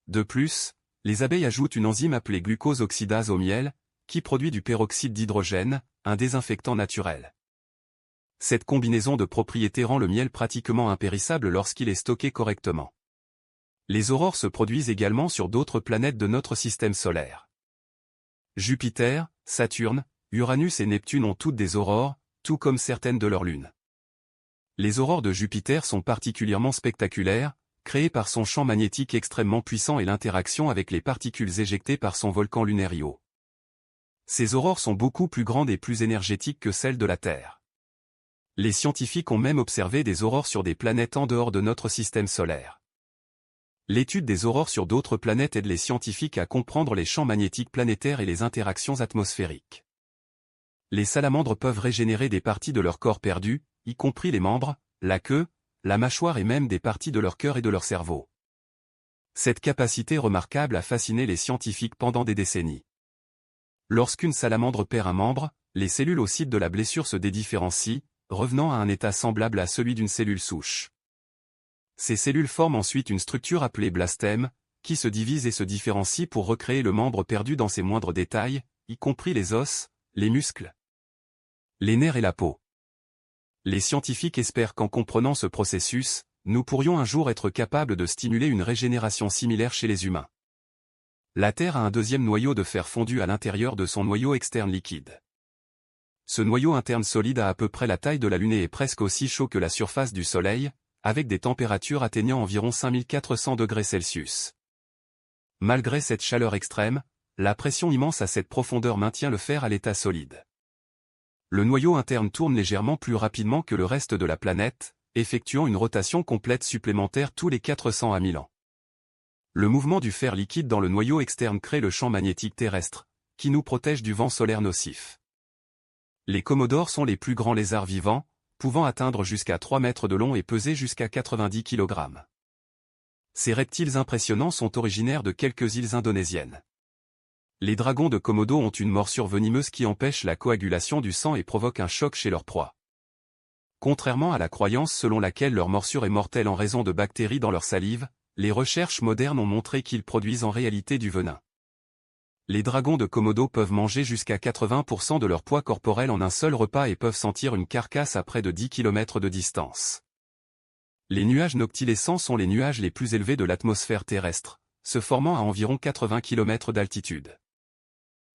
De plus, les abeilles ajoutent une enzyme appelée glucose oxydase au miel, qui produit du peroxyde d'hydrogène, un désinfectant naturel. Cette combinaison de propriétés rend le miel pratiquement impérissable lorsqu'il est stocké correctement. Les aurores se produisent également sur d'autres planètes de notre système solaire. Jupiter, Saturne, Uranus et Neptune ont toutes des aurores, tout comme certaines de leurs lunes. Les aurores de Jupiter sont particulièrement spectaculaires, créées par son champ magnétique extrêmement puissant et l'interaction avec les particules éjectées par son volcan lunaire Io. Ces aurores sont beaucoup plus grandes et plus énergétiques que celles de la Terre. Les scientifiques ont même observé des aurores sur des planètes en dehors de notre système solaire. L'étude des aurores sur d'autres planètes aide les scientifiques à comprendre les champs magnétiques planétaires et les interactions atmosphériques. Les salamandres peuvent régénérer des parties de leur corps perdues, y compris les membres, la queue, la mâchoire et même des parties de leur cœur et de leur cerveau. Cette capacité remarquable a fasciné les scientifiques pendant des décennies. Lorsqu'une salamandre perd un membre, les cellules au site de la blessure se dédifférencient, revenant à un état semblable à celui d'une cellule souche. Ces cellules forment ensuite une structure appelée blastème, qui se divise et se différencie pour recréer le membre perdu dans ses moindres détails, y compris les os, les muscles, les nerfs et la peau. Les scientifiques espèrent qu'en comprenant ce processus, nous pourrions un jour être capables de stimuler une régénération similaire chez les humains. La Terre a un deuxième noyau de fer fondu à l'intérieur de son noyau externe liquide. Ce noyau interne solide a à peu près la taille de la Lune et est presque aussi chaud que la surface du Soleil, avec des températures atteignant environ 5400 degrés Celsius. Malgré cette chaleur extrême, la pression immense à cette profondeur maintient le fer à l'état solide. Le noyau interne tourne légèrement plus rapidement que le reste de la planète, effectuant une rotation complète supplémentaire tous les 400 à 1000 ans. Le mouvement du fer liquide dans le noyau externe crée le champ magnétique terrestre, qui nous protège du vent solaire nocif. Les comodores sont les plus grands lézards vivants, pouvant atteindre jusqu'à 3 mètres de long et peser jusqu'à 90 kg. Ces reptiles impressionnants sont originaires de quelques îles indonésiennes. Les dragons de Komodo ont une morsure venimeuse qui empêche la coagulation du sang et provoque un choc chez leur proie. Contrairement à la croyance selon laquelle leur morsure est mortelle en raison de bactéries dans leur salive, les recherches modernes ont montré qu'ils produisent en réalité du venin. Les dragons de Komodo peuvent manger jusqu'à 80% de leur poids corporel en un seul repas et peuvent sentir une carcasse à près de 10 km de distance. Les nuages noctilescents sont les nuages les plus élevés de l'atmosphère terrestre, se formant à environ 80 km d'altitude.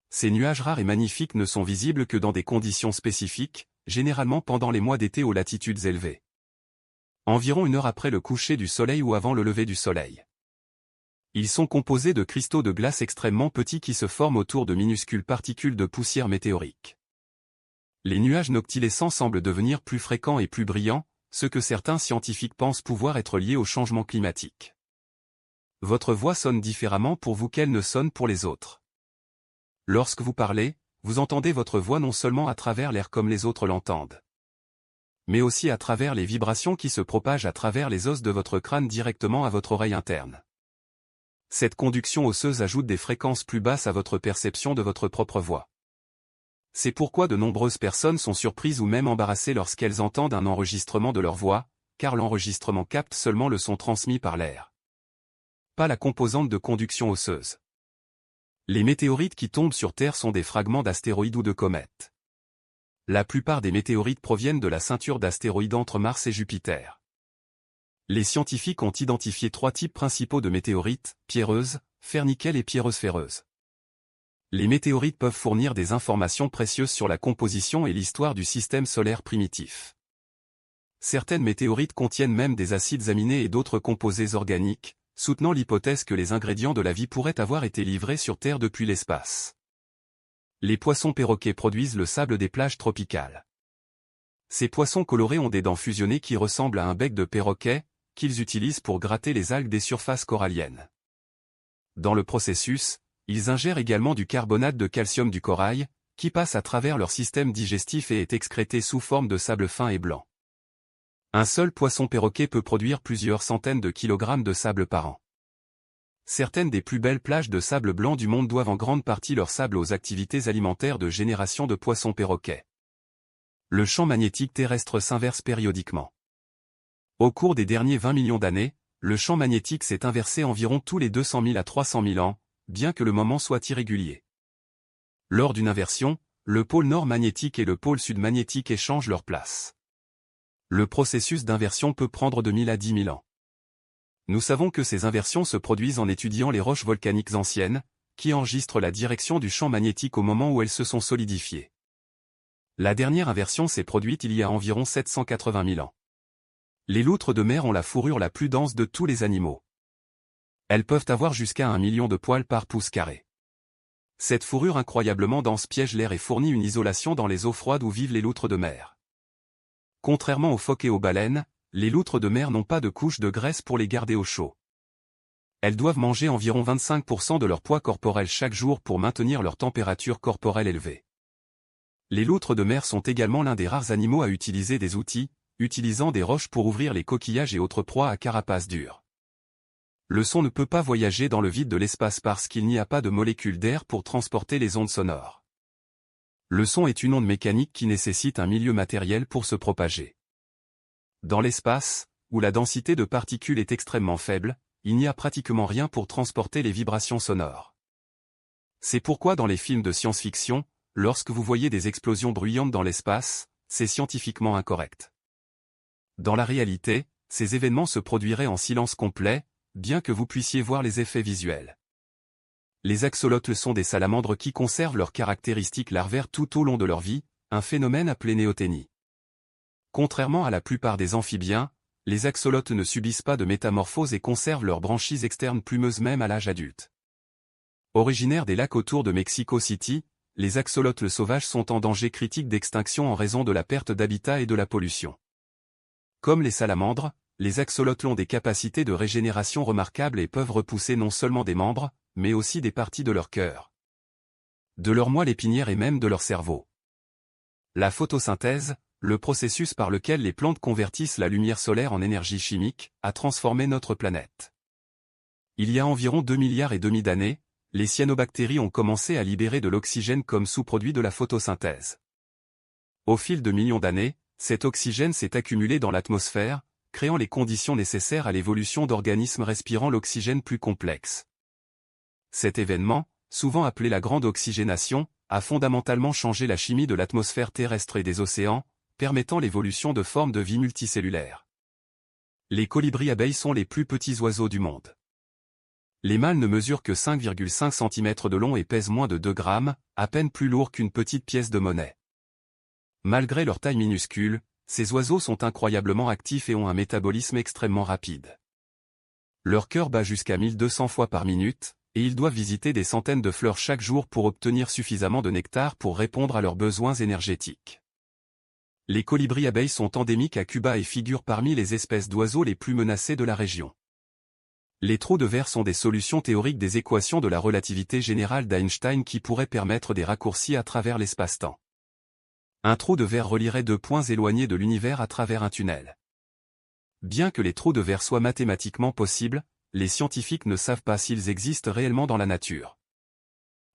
Ces nuages rares et magnifiques ne sont visibles que dans des conditions spécifiques, généralement pendant les mois d'été aux latitudes élevées. Environ 1 heure après le coucher du soleil ou avant le lever du soleil. Ils sont composés de cristaux de glace extrêmement petits qui se forment autour de minuscules particules de poussière météorique. Les nuages noctilescents semblent devenir plus fréquents et plus brillants, ce que certains scientifiques pensent pouvoir être lié au changement climatique. Votre voix sonne différemment pour vous qu'elle ne sonne pour les autres. Lorsque vous parlez, vous entendez votre voix non seulement à travers l'air comme les autres l'entendent, mais aussi à travers les vibrations qui se propagent à travers les os de votre crâne directement à votre oreille interne. Cette conduction osseuse ajoute des fréquences plus basses à votre perception de votre propre voix. C'est pourquoi de nombreuses personnes sont surprises ou même embarrassées lorsqu'elles entendent un enregistrement de leur voix, car l'enregistrement capte seulement le son transmis par l'air, pas la composante de conduction osseuse. Les météorites qui tombent sur Terre sont des fragments d'astéroïdes ou de comètes. La plupart des météorites proviennent de la ceinture d'astéroïdes entre Mars et Jupiter. Les scientifiques ont identifié 3 types principaux de météorites, pierreuses, fer-nickel et pierreuses ferreuses. Les météorites peuvent fournir des informations précieuses sur la composition et l'histoire du système solaire primitif. Certaines météorites contiennent même des acides aminés et d'autres composés organiques, soutenant l'hypothèse que les ingrédients de la vie pourraient avoir été livrés sur Terre depuis l'espace. Les poissons perroquets produisent le sable des plages tropicales. Ces poissons colorés ont des dents fusionnées qui ressemblent à un bec de perroquet, qu'ils utilisent pour gratter les algues des surfaces coralliennes. Dans le processus, ils ingèrent également du carbonate de calcium du corail, qui passe à travers leur système digestif et est excrété sous forme de sable fin et blanc. Un seul poisson perroquet peut produire plusieurs centaines de kilogrammes de sable par an. Certaines des plus belles plages de sable blanc du monde doivent en grande partie leur sable aux activités alimentaires de génération de poissons perroquets. Le champ magnétique terrestre s'inverse périodiquement. Au cours des derniers 20 millions d'années, le champ magnétique s'est inversé environ tous les 200 000 à 300 000 ans, bien que le moment soit irrégulier. Lors d'une inversion, le pôle nord magnétique et le pôle sud magnétique échangent leur place. Le processus d'inversion peut prendre de 1000 à 10 000 ans. Nous savons que ces inversions se produisent en étudiant les roches volcaniques anciennes, qui enregistrent la direction du champ magnétique au moment où elles se sont solidifiées. La dernière inversion s'est produite il y a environ 780 000 ans. Les loutres de mer ont la fourrure la plus dense de tous les animaux. Elles peuvent avoir jusqu'à 1 million de poils par pouce carré. Cette fourrure incroyablement dense piège l'air et fournit une isolation dans les eaux froides où vivent les loutres de mer. Contrairement aux phoques et aux baleines, les loutres de mer n'ont pas de couche de graisse pour les garder au chaud. Elles doivent manger environ 25% de leur poids corporel chaque jour pour maintenir leur température corporelle élevée. Les loutres de mer sont également l'un des rares animaux à utiliser des outils, utilisant des roches pour ouvrir les coquillages et autres proies à carapace dure. Le son ne peut pas voyager dans le vide de l'espace parce qu'il n'y a pas de molécules d'air pour transporter les ondes sonores. Le son est une onde mécanique qui nécessite un milieu matériel pour se propager. Dans l'espace, où la densité de particules est extrêmement faible, il n'y a pratiquement rien pour transporter les vibrations sonores. C'est pourquoi dans les films de science-fiction, lorsque vous voyez des explosions bruyantes dans l'espace, c'est scientifiquement incorrect. Dans la réalité, ces événements se produiraient en silence complet, bien que vous puissiez voir les effets visuels. Les axolotls sont des salamandres qui conservent leurs caractéristiques larvaires tout au long de leur vie, un phénomène appelé néoténie. Contrairement à la plupart des amphibiens, les axolotls ne subissent pas de métamorphose et conservent leurs branchies externes plumeuses même à l'âge adulte. Originaires des lacs autour de Mexico City, les axolotls sauvages sont en danger critique d'extinction en raison de la perte d'habitat et de la pollution. Comme les salamandres, les axolotls ont des capacités de régénération remarquables et peuvent repousser non seulement des membres, mais aussi des parties de leur cœur, de leur moelle épinière et même de leur cerveau. La photosynthèse, le processus par lequel les plantes convertissent la lumière solaire en énergie chimique, a transformé notre planète. Il y a environ 2,5 milliards d'années, les cyanobactéries ont commencé à libérer de l'oxygène comme sous-produit de la photosynthèse. Au fil de millions d'années, cet oxygène s'est accumulé dans l'atmosphère, créant les conditions nécessaires à l'évolution d'organismes respirant l'oxygène plus complexe. Cet événement, souvent appelée la grande oxygénation, a fondamentalement changé la chimie de l'atmosphère terrestre et des océans, permettant l'évolution de formes de vie multicellulaires. Les colibris abeilles sont les plus petits oiseaux du monde. Les mâles ne mesurent que 5,5 cm de long et pèsent moins de 2 grammes, à peine plus lourds qu'une petite pièce de monnaie. Malgré leur taille minuscule, ces oiseaux sont incroyablement actifs et ont un métabolisme extrêmement rapide. Leur cœur bat jusqu'à 1200 fois par minute, et ils doivent visiter des centaines de fleurs chaque jour pour obtenir suffisamment de nectar pour répondre à leurs besoins énergétiques. Les colibris abeilles sont endémiques à Cuba et figurent parmi les espèces d'oiseaux les plus menacées de la région. Les trous de verre sont des solutions théoriques des équations de la relativité générale d'Einstein qui pourraient permettre des raccourcis à travers l'espace-temps. Un trou de verre relierait deux points éloignés de l'univers à travers un tunnel. Bien que les trous de verre soient mathématiquement possibles, les scientifiques ne savent pas s'ils existent réellement dans la nature.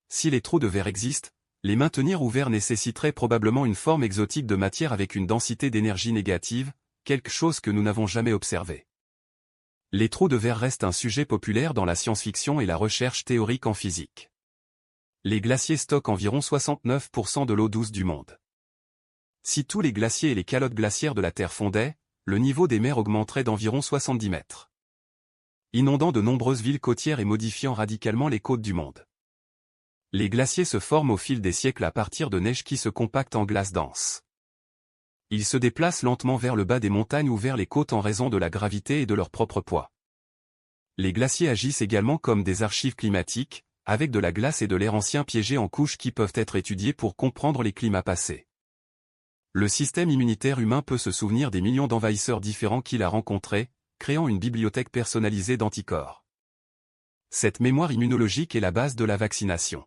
Si les trous de verre existent, les maintenir ouverts nécessiterait probablement une forme exotique de matière avec une densité d'énergie négative, quelque chose que nous n'avons jamais observé. Les trous de verre restent un sujet populaire dans la science-fiction et la recherche théorique en physique. Les glaciers stockent environ 69% de l'eau douce du monde. Si tous les glaciers et les calottes glaciaires de la Terre fondaient, le niveau des mers augmenterait d'environ 70 mètres, inondant de nombreuses villes côtières et modifiant radicalement les côtes du monde. Les glaciers se forment au fil des siècles à partir de neige qui se compacte en glace dense. Ils se déplacent lentement vers le bas des montagnes ou vers les côtes en raison de la gravité et de leur propre poids. Les glaciers agissent également comme des archives climatiques, avec de la glace et de l'air ancien piégés en couches qui peuvent être étudiées pour comprendre les climats passés. Le système immunitaire humain peut se souvenir des millions d'envahisseurs différents qu'il a rencontrés, créant une bibliothèque personnalisée d'anticorps. Cette mémoire immunologique est la base de la vaccination.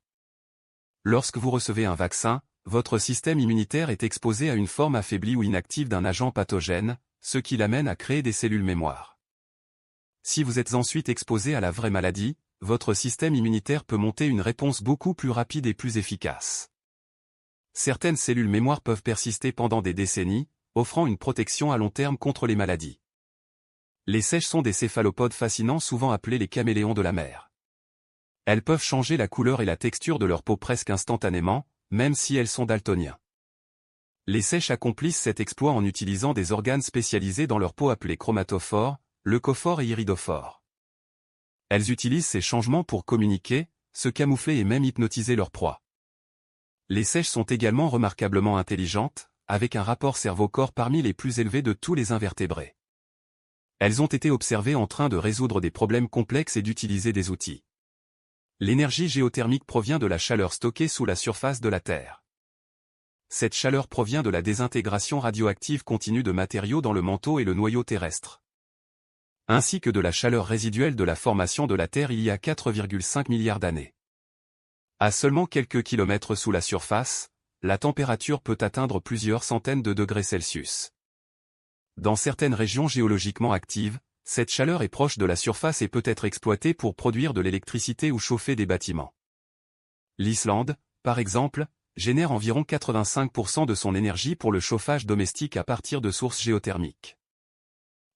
Lorsque vous recevez un vaccin, votre système immunitaire est exposé à une forme affaiblie ou inactive d'un agent pathogène, ce qui l'amène à créer des cellules mémoire. Si vous êtes ensuite exposé à la vraie maladie, votre système immunitaire peut monter une réponse beaucoup plus rapide et plus efficace. Certaines cellules mémoire peuvent persister pendant des décennies, offrant une protection à long terme contre les maladies. Les seiches sont des céphalopodes fascinants souvent appelés les caméléons de la mer. Elles peuvent changer la couleur et la texture de leur peau presque instantanément, même si elles sont daltoniens. Les seiches accomplissent cet exploit en utilisant des organes spécialisés dans leur peau appelés chromatophores, leucophores et iridophores. Elles utilisent ces changements pour communiquer, se camoufler et même hypnotiser leur proie. Les seiches sont également remarquablement intelligentes, avec un rapport cerveau-corps parmi les plus élevés de tous les invertébrés. Elles ont été observées en train de résoudre des problèmes complexes et d'utiliser des outils. L'énergie géothermique provient de la chaleur stockée sous la surface de la Terre. Cette chaleur provient de la désintégration radioactive continue de matériaux dans le manteau et le noyau terrestre, ainsi que de la chaleur résiduelle de la formation de la Terre il y a 4,5 milliards d'années. À seulement quelques kilomètres sous la surface, la température peut atteindre plusieurs centaines de degrés Celsius. Dans certaines régions géologiquement actives, cette chaleur est proche de la surface et peut être exploitée pour produire de l'électricité ou chauffer des bâtiments. L'Islande, par exemple, génère environ 85% de son énergie pour le chauffage domestique à partir de sources géothermiques.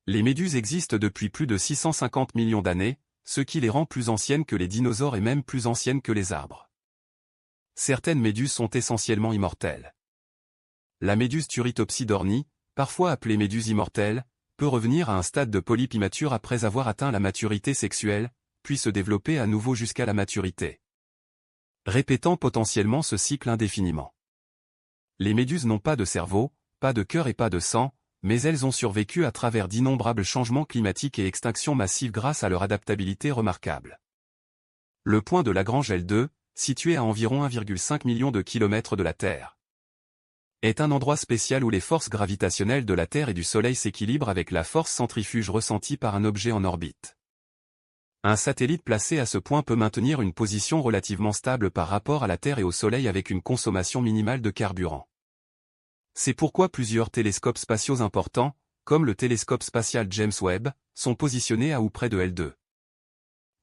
Les méduses existent depuis plus de 650 millions d'années, ce qui les rend plus anciennes que les dinosaures et même plus anciennes que les arbres. Certaines méduses sont essentiellement immortelles. La méduse Turritopsidorni, parfois appelée méduse immortelle, peut revenir à un stade de polype immature après avoir atteint la maturité sexuelle, puis se développer à nouveau jusqu'à la maturité, répétant potentiellement ce cycle indéfiniment. Les méduses n'ont pas de cerveau, pas de cœur et pas de sang, mais elles ont survécu à travers d'innombrables changements climatiques et extinctions massives grâce à leur adaptabilité remarquable. Le point de Lagrange L2, situé à environ 1,5 million de kilomètres de la Terre, est un endroit spécial où les forces gravitationnelles de la Terre et du Soleil s'équilibrent avec la force centrifuge ressentie par un objet en orbite. Un satellite placé à ce point peut maintenir une position relativement stable par rapport à la Terre et au Soleil avec une consommation minimale de carburant. C'est pourquoi plusieurs télescopes spatiaux importants, comme le télescope spatial James Webb, sont positionnés à ou près de L2.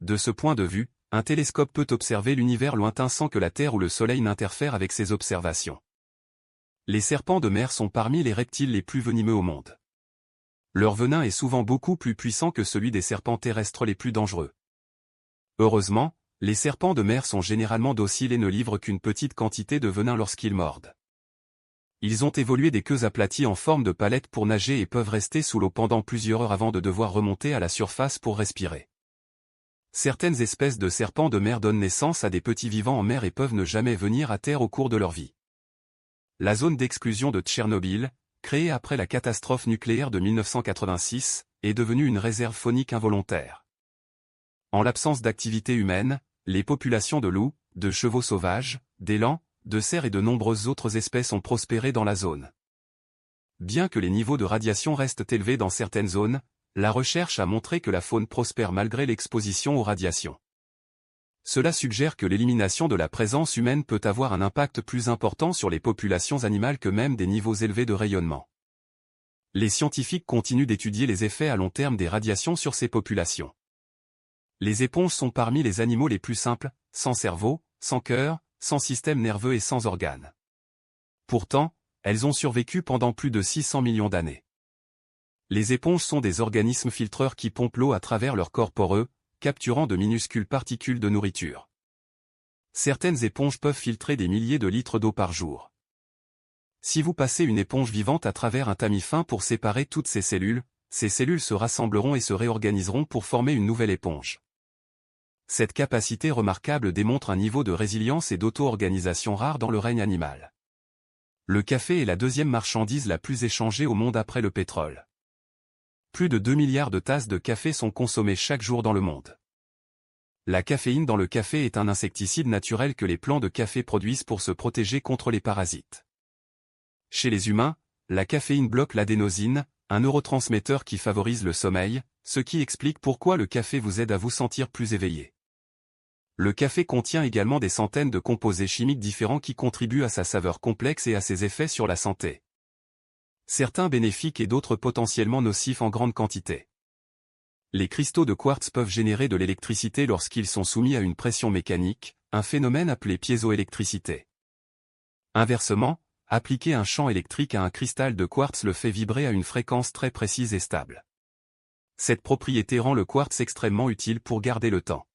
De ce point de vue, un télescope peut observer l'univers lointain sans que la Terre ou le Soleil n'interfèrent avec ses observations. Les serpents de mer sont parmi les reptiles les plus venimeux au monde. Leur venin est souvent beaucoup plus puissant que celui des serpents terrestres les plus dangereux. Heureusement, Les serpents de mer sont généralement dociles et ne livrent qu'une petite quantité de venin lorsqu'ils mordent. Ils ont évolué des queues aplaties en forme de palette pour nager et peuvent rester sous l'eau pendant plusieurs heures avant de devoir remonter à la surface pour respirer. Certaines espèces de serpents de mer donnent naissance à des petits vivants en mer et peuvent ne jamais venir à terre au cours de leur vie. La zone d'exclusion de Tchernobyl, créée après la catastrophe nucléaire de 1986, est devenue une réserve faunique involontaire. En l'absence d'activité humaine, les populations de loups, de chevaux sauvages, d'élands, de cerfs et de nombreuses autres espèces ont prospéré dans la zone. Bien que les niveaux de radiation restent élevés dans certaines zones, la recherche a montré que la faune prospère malgré l'exposition aux radiations. Cela suggère que l'élimination de la présence humaine peut avoir un impact plus important sur les populations animales que même des niveaux élevés de rayonnement. Les scientifiques continuent d'étudier les effets à long terme des radiations sur ces populations. Les éponges sont parmi les animaux les plus simples, sans cerveau, sans cœur, sans système nerveux et sans organes. Pourtant, elles ont survécu pendant plus de 600 millions d'années. Les éponges sont des organismes filtreurs qui pompent l'eau à travers leur corps poreux, capturant de minuscules particules de nourriture. Certaines éponges peuvent filtrer des milliers de litres d'eau par jour. Si vous passez une éponge vivante à travers un tamis fin pour séparer toutes ces cellules se rassembleront et se réorganiseront pour former une nouvelle éponge. Cette capacité remarquable démontre un niveau de résilience et d'auto-organisation rare dans le règne animal. Le café est la deuxième marchandise la plus échangée au monde après le pétrole. Plus de 2 milliards de tasses de café sont consommées chaque jour dans le monde. La caféine dans le café est un insecticide naturel que les plants de café produisent pour se protéger contre les parasites. Chez les humains, la caféine bloque l'adénosine, un neurotransmetteur qui favorise le sommeil, ce qui explique pourquoi le café vous aide à vous sentir plus éveillé. Le café contient également des centaines de composés chimiques différents qui contribuent à sa saveur complexe et à ses effets sur la santé. Certains bénéfiques et d'autres potentiellement nocifs en grande quantité. Les cristaux de quartz peuvent générer de l'électricité lorsqu'ils sont soumis à une pression mécanique, un phénomène appelé piézoélectricité. Inversement, appliquer un champ électrique à un cristal de quartz le fait vibrer à une fréquence très précise et stable. Cette propriété rend le quartz extrêmement utile pour garder le temps.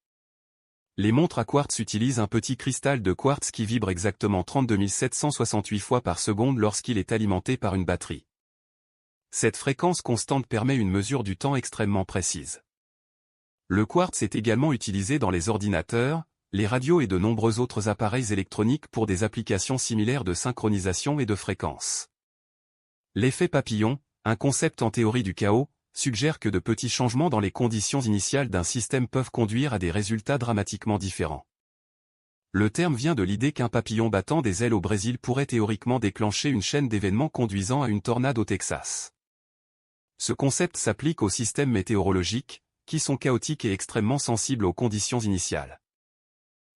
Les montres à quartz utilisent un petit cristal de quartz qui vibre exactement 32 768 fois par seconde lorsqu'il est alimenté par une batterie. Cette fréquence constante permet une mesure du temps extrêmement précise. Le quartz est également utilisé dans les ordinateurs, les radios et de nombreux autres appareils électroniques pour des applications similaires de synchronisation et de fréquence. L'effet papillon, un concept en théorie du chaos, suggère que de petits changements dans les conditions initiales d'un système peuvent conduire à des résultats dramatiquement différents. Le terme vient de l'idée qu'un papillon battant des ailes au Brésil pourrait théoriquement déclencher une chaîne d'événements conduisant à une tornade au Texas. Ce concept s'applique aux systèmes météorologiques, qui sont chaotiques et extrêmement sensibles aux conditions initiales.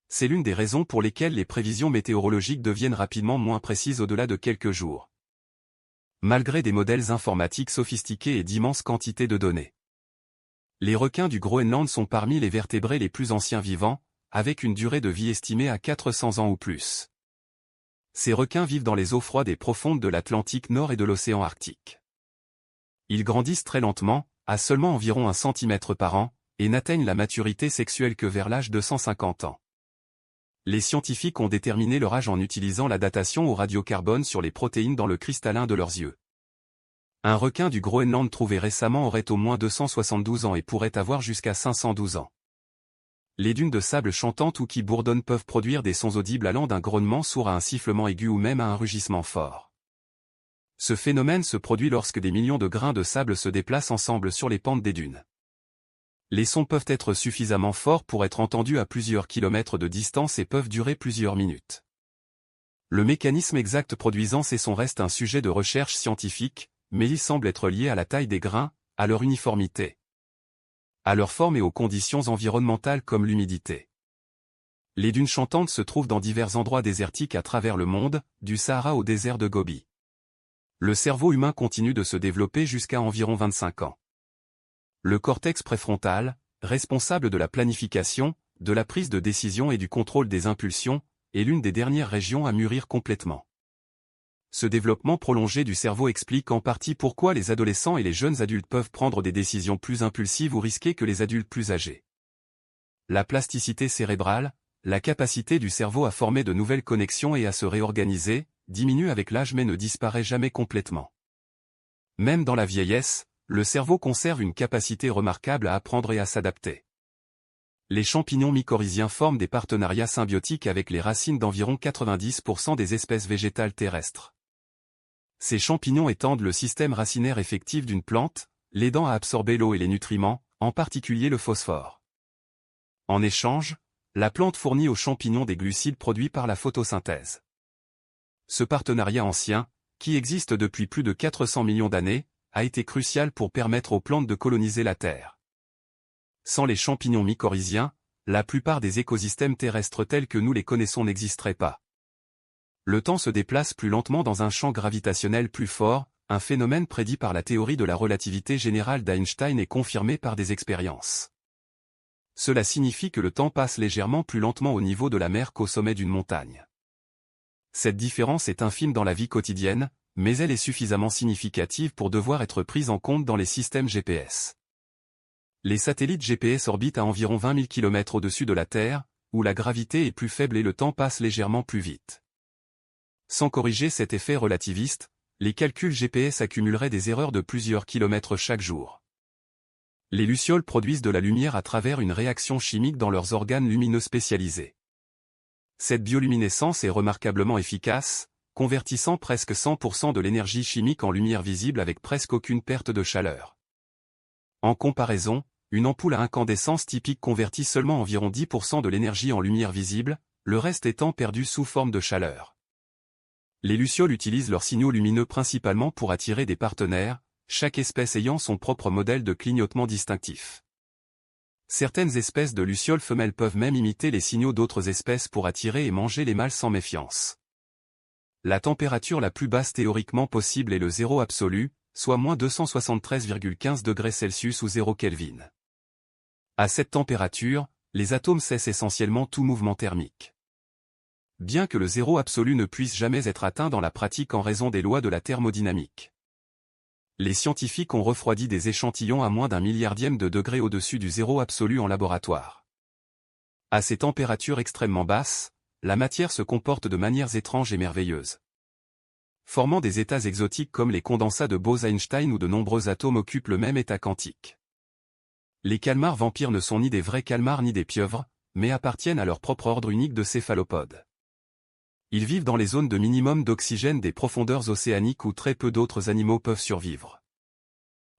C'est l'une des raisons pour lesquelles les prévisions météorologiques deviennent rapidement moins précises au-delà de quelques jours. Malgré des modèles informatiques sophistiqués et d'immenses quantités de données. Les requins du Groenland sont parmi les vertébrés les plus anciens vivants, avec une durée de vie estimée à 400 ans ou plus. Ces requins vivent dans les eaux froides et profondes de l'Atlantique Nord et de l'océan Arctique. Ils grandissent très lentement, à seulement environ 1 cm par an, et n'atteignent la maturité sexuelle que vers l'âge de 150 ans. Les scientifiques ont déterminé leur âge en utilisant la datation au radiocarbone sur les protéines dans le cristallin de leurs yeux. Un requin du Groenland trouvé récemment aurait au moins 272 ans et pourrait avoir jusqu'à 512 ans. Les dunes de sable chantantes ou qui bourdonnent peuvent produire des sons audibles allant d'un grognement sourd à un sifflement aigu ou même à un rugissement fort. Ce phénomène se produit lorsque des millions de grains de sable se déplacent ensemble sur les pentes des dunes. Les sons peuvent être suffisamment forts pour être entendus à plusieurs kilomètres de distance et peuvent durer plusieurs minutes. Le mécanisme exact produisant ces sons reste un sujet de recherche scientifique, mais il semble être lié à la taille des grains, à leur uniformité, à leur forme et aux conditions environnementales comme l'humidité. Les dunes chantantes se trouvent dans divers endroits désertiques à travers le monde, du Sahara au désert de Gobi. Le cerveau humain continue de se développer jusqu'à environ 25 ans. Le cortex préfrontal, responsable de la planification, de la prise de décision et du contrôle des impulsions, est l'une des dernières régions à mûrir complètement. Ce développement prolongé du cerveau explique en partie pourquoi les adolescents et les jeunes adultes peuvent prendre des décisions plus impulsives ou risquées que les adultes plus âgés. la plasticité cérébrale, la capacité du cerveau à former de nouvelles connexions et à se réorganiser, diminue avec l'âge mais ne disparaît jamais complètement. Même dans la vieillesse, le cerveau conserve une capacité remarquable à apprendre et à s'adapter. Les champignons mycorhiziens forment des partenariats symbiotiques avec les racines d'environ 90% des espèces végétales terrestres. Ces champignons étendent le système racinaire effectif d'une plante, l'aidant à absorber l'eau et les nutriments, en particulier le phosphore. En échange, la plante fournit aux champignons des glucides produits par la photosynthèse. Ce partenariat ancien, qui existe depuis plus de 400 millions d'années, a été crucial pour permettre aux plantes de coloniser la Terre. Sans les champignons mycorhiziens, la plupart des écosystèmes terrestres tels que nous les connaissons n'existeraient pas. Le temps se déplace plus lentement dans un champ gravitationnel plus fort, un phénomène prédit par la théorie de la relativité générale d'Einstein et confirmé par des expériences. Cela signifie que le temps passe légèrement plus lentement au niveau de la mer qu'au sommet d'une montagne. Cette différence est infime dans la vie quotidienne, mais elle est suffisamment significative pour devoir être prise en compte dans les systèmes GPS. Les satellites GPS orbitent à environ 20 000 km au-dessus de la Terre, où la gravité est plus faible et le temps passe légèrement plus vite. Sans corriger cet effet relativiste, les calculs GPS accumuleraient des erreurs de plusieurs kilomètres chaque jour. Les lucioles produisent de la lumière à travers une réaction chimique dans leurs organes lumineux spécialisés. Cette bioluminescence est remarquablement efficace, convertissant presque 100% de l'énergie chimique en lumière visible avec presque aucune perte de chaleur. En comparaison, une ampoule à incandescence typique convertit seulement environ 10% de l'énergie en lumière visible, le reste étant perdu sous forme de chaleur. Les lucioles utilisent leurs signaux lumineux principalement pour attirer des partenaires, chaque espèce ayant son propre modèle de clignotement distinctif. Certaines espèces de lucioles femelles peuvent même imiter les signaux d'autres espèces pour attirer et manger les mâles sans méfiance. La température la plus basse théoriquement possible est le zéro absolu, soit moins 273,15 degrés Celsius ou 0 Kelvin. À cette température, les atomes cessent essentiellement tout mouvement thermique. Bien que le zéro absolu ne puisse jamais être atteint dans la pratique en raison des lois de la thermodynamique. Les scientifiques ont refroidi des échantillons à moins d'un milliardième de degré au-dessus du zéro absolu en laboratoire. À ces températures extrêmement basses, la matière se comporte de manières étranges et merveilleuses. Formant des états exotiques comme les condensats de Bose-Einstein où de nombreux atomes occupent le même état quantique. Les calmars vampires ne sont ni des vrais calmars ni des pieuvres, mais appartiennent à leur propre ordre unique de céphalopodes. Ils vivent dans les zones de minimum d'oxygène des profondeurs océaniques où très peu d'autres animaux peuvent survivre.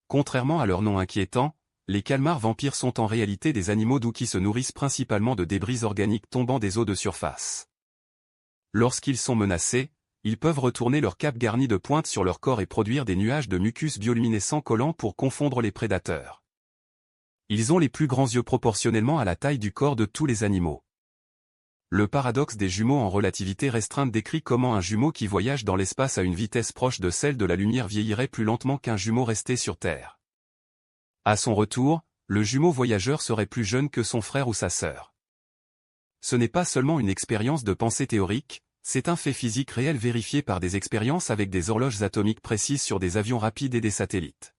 Contrairement à leur nom inquiétant, les calmars vampires sont en réalité des animaux doux qui se nourrissent principalement de débris organiques tombant des eaux de surface. Lorsqu'ils sont menacés, ils peuvent retourner leur cape garnie de pointes sur leur corps et produire des nuages de mucus bioluminescents collants pour confondre les prédateurs. Ils ont les plus grands yeux proportionnellement à la taille du corps de tous les animaux. Le paradoxe des jumeaux en relativité restreinte décrit comment un jumeau qui voyage dans l'espace à une vitesse proche de celle de la lumière vieillirait plus lentement qu'un jumeau resté sur Terre. À son retour, le jumeau voyageur serait plus jeune que son frère ou sa sœur. Ce n'est pas seulement une expérience de pensée théorique, c'est un fait physique réel vérifié par des expériences avec des horloges atomiques précises sur des avions rapides et des satellites.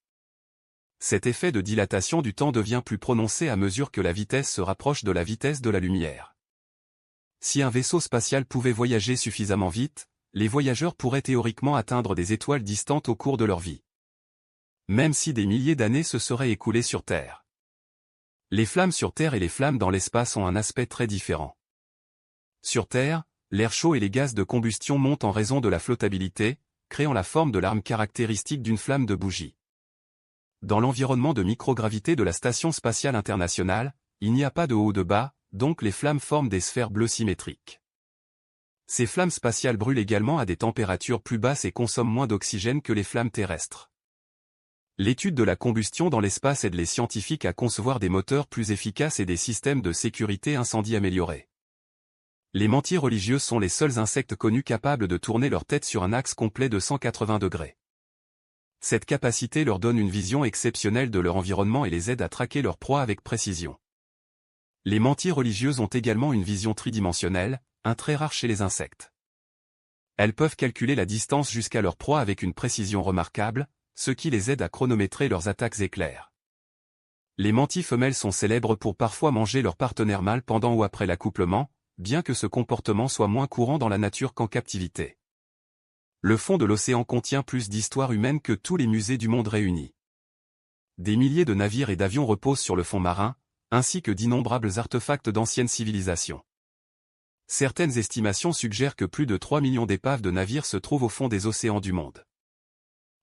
Cet effet de dilatation du temps devient plus prononcé à mesure que la vitesse se rapproche de la vitesse de la lumière. Si un vaisseau spatial pouvait voyager suffisamment vite, les voyageurs pourraient théoriquement atteindre des étoiles distantes au cours de leur vie. Même si des milliers d'années se seraient écoulées sur Terre. Les flammes sur Terre et les flammes dans l'espace ont un aspect très différent. Sur Terre, l'air chaud et les gaz de combustion montent en raison de la flottabilité, créant la forme de l'arme caractéristique d'une flamme de bougie. Dans l'environnement de microgravité de la Station spatiale internationale, il n'y a pas de haut ou de bas, donc les flammes forment des sphères bleues symétriques. Ces flammes spatiales brûlent également à des températures plus basses et consomment moins d'oxygène que les flammes terrestres. L'étude de la combustion dans l'espace aide les scientifiques à concevoir des moteurs plus efficaces et des systèmes de sécurité incendie améliorés. Les mantis religieux sont les seuls insectes connus capables de tourner leur tête sur un axe complet de 180 degrés. Cette capacité leur donne une vision exceptionnelle de leur environnement et les aide à traquer leur proie avec précision. Les mantis religieuses ont également une vision tridimensionnelle, un trait rare chez les insectes. Elles peuvent calculer la distance jusqu'à leur proie avec une précision remarquable, ce qui les aide à chronométrer leurs attaques éclairs. Les mantis femelles sont célèbres pour parfois manger leur partenaire mâle pendant ou après l'accouplement, bien que ce comportement soit moins courant dans la nature qu'en captivité. Le fond de l'océan contient plus d'histoires humaines que tous les musées du monde réunis. Des milliers de navires et d'avions reposent sur le fond marin, ainsi que d'innombrables artefacts d'anciennes civilisations. Certaines estimations suggèrent que plus de 3 millions d'épaves de navires se trouvent au fond des océans du monde.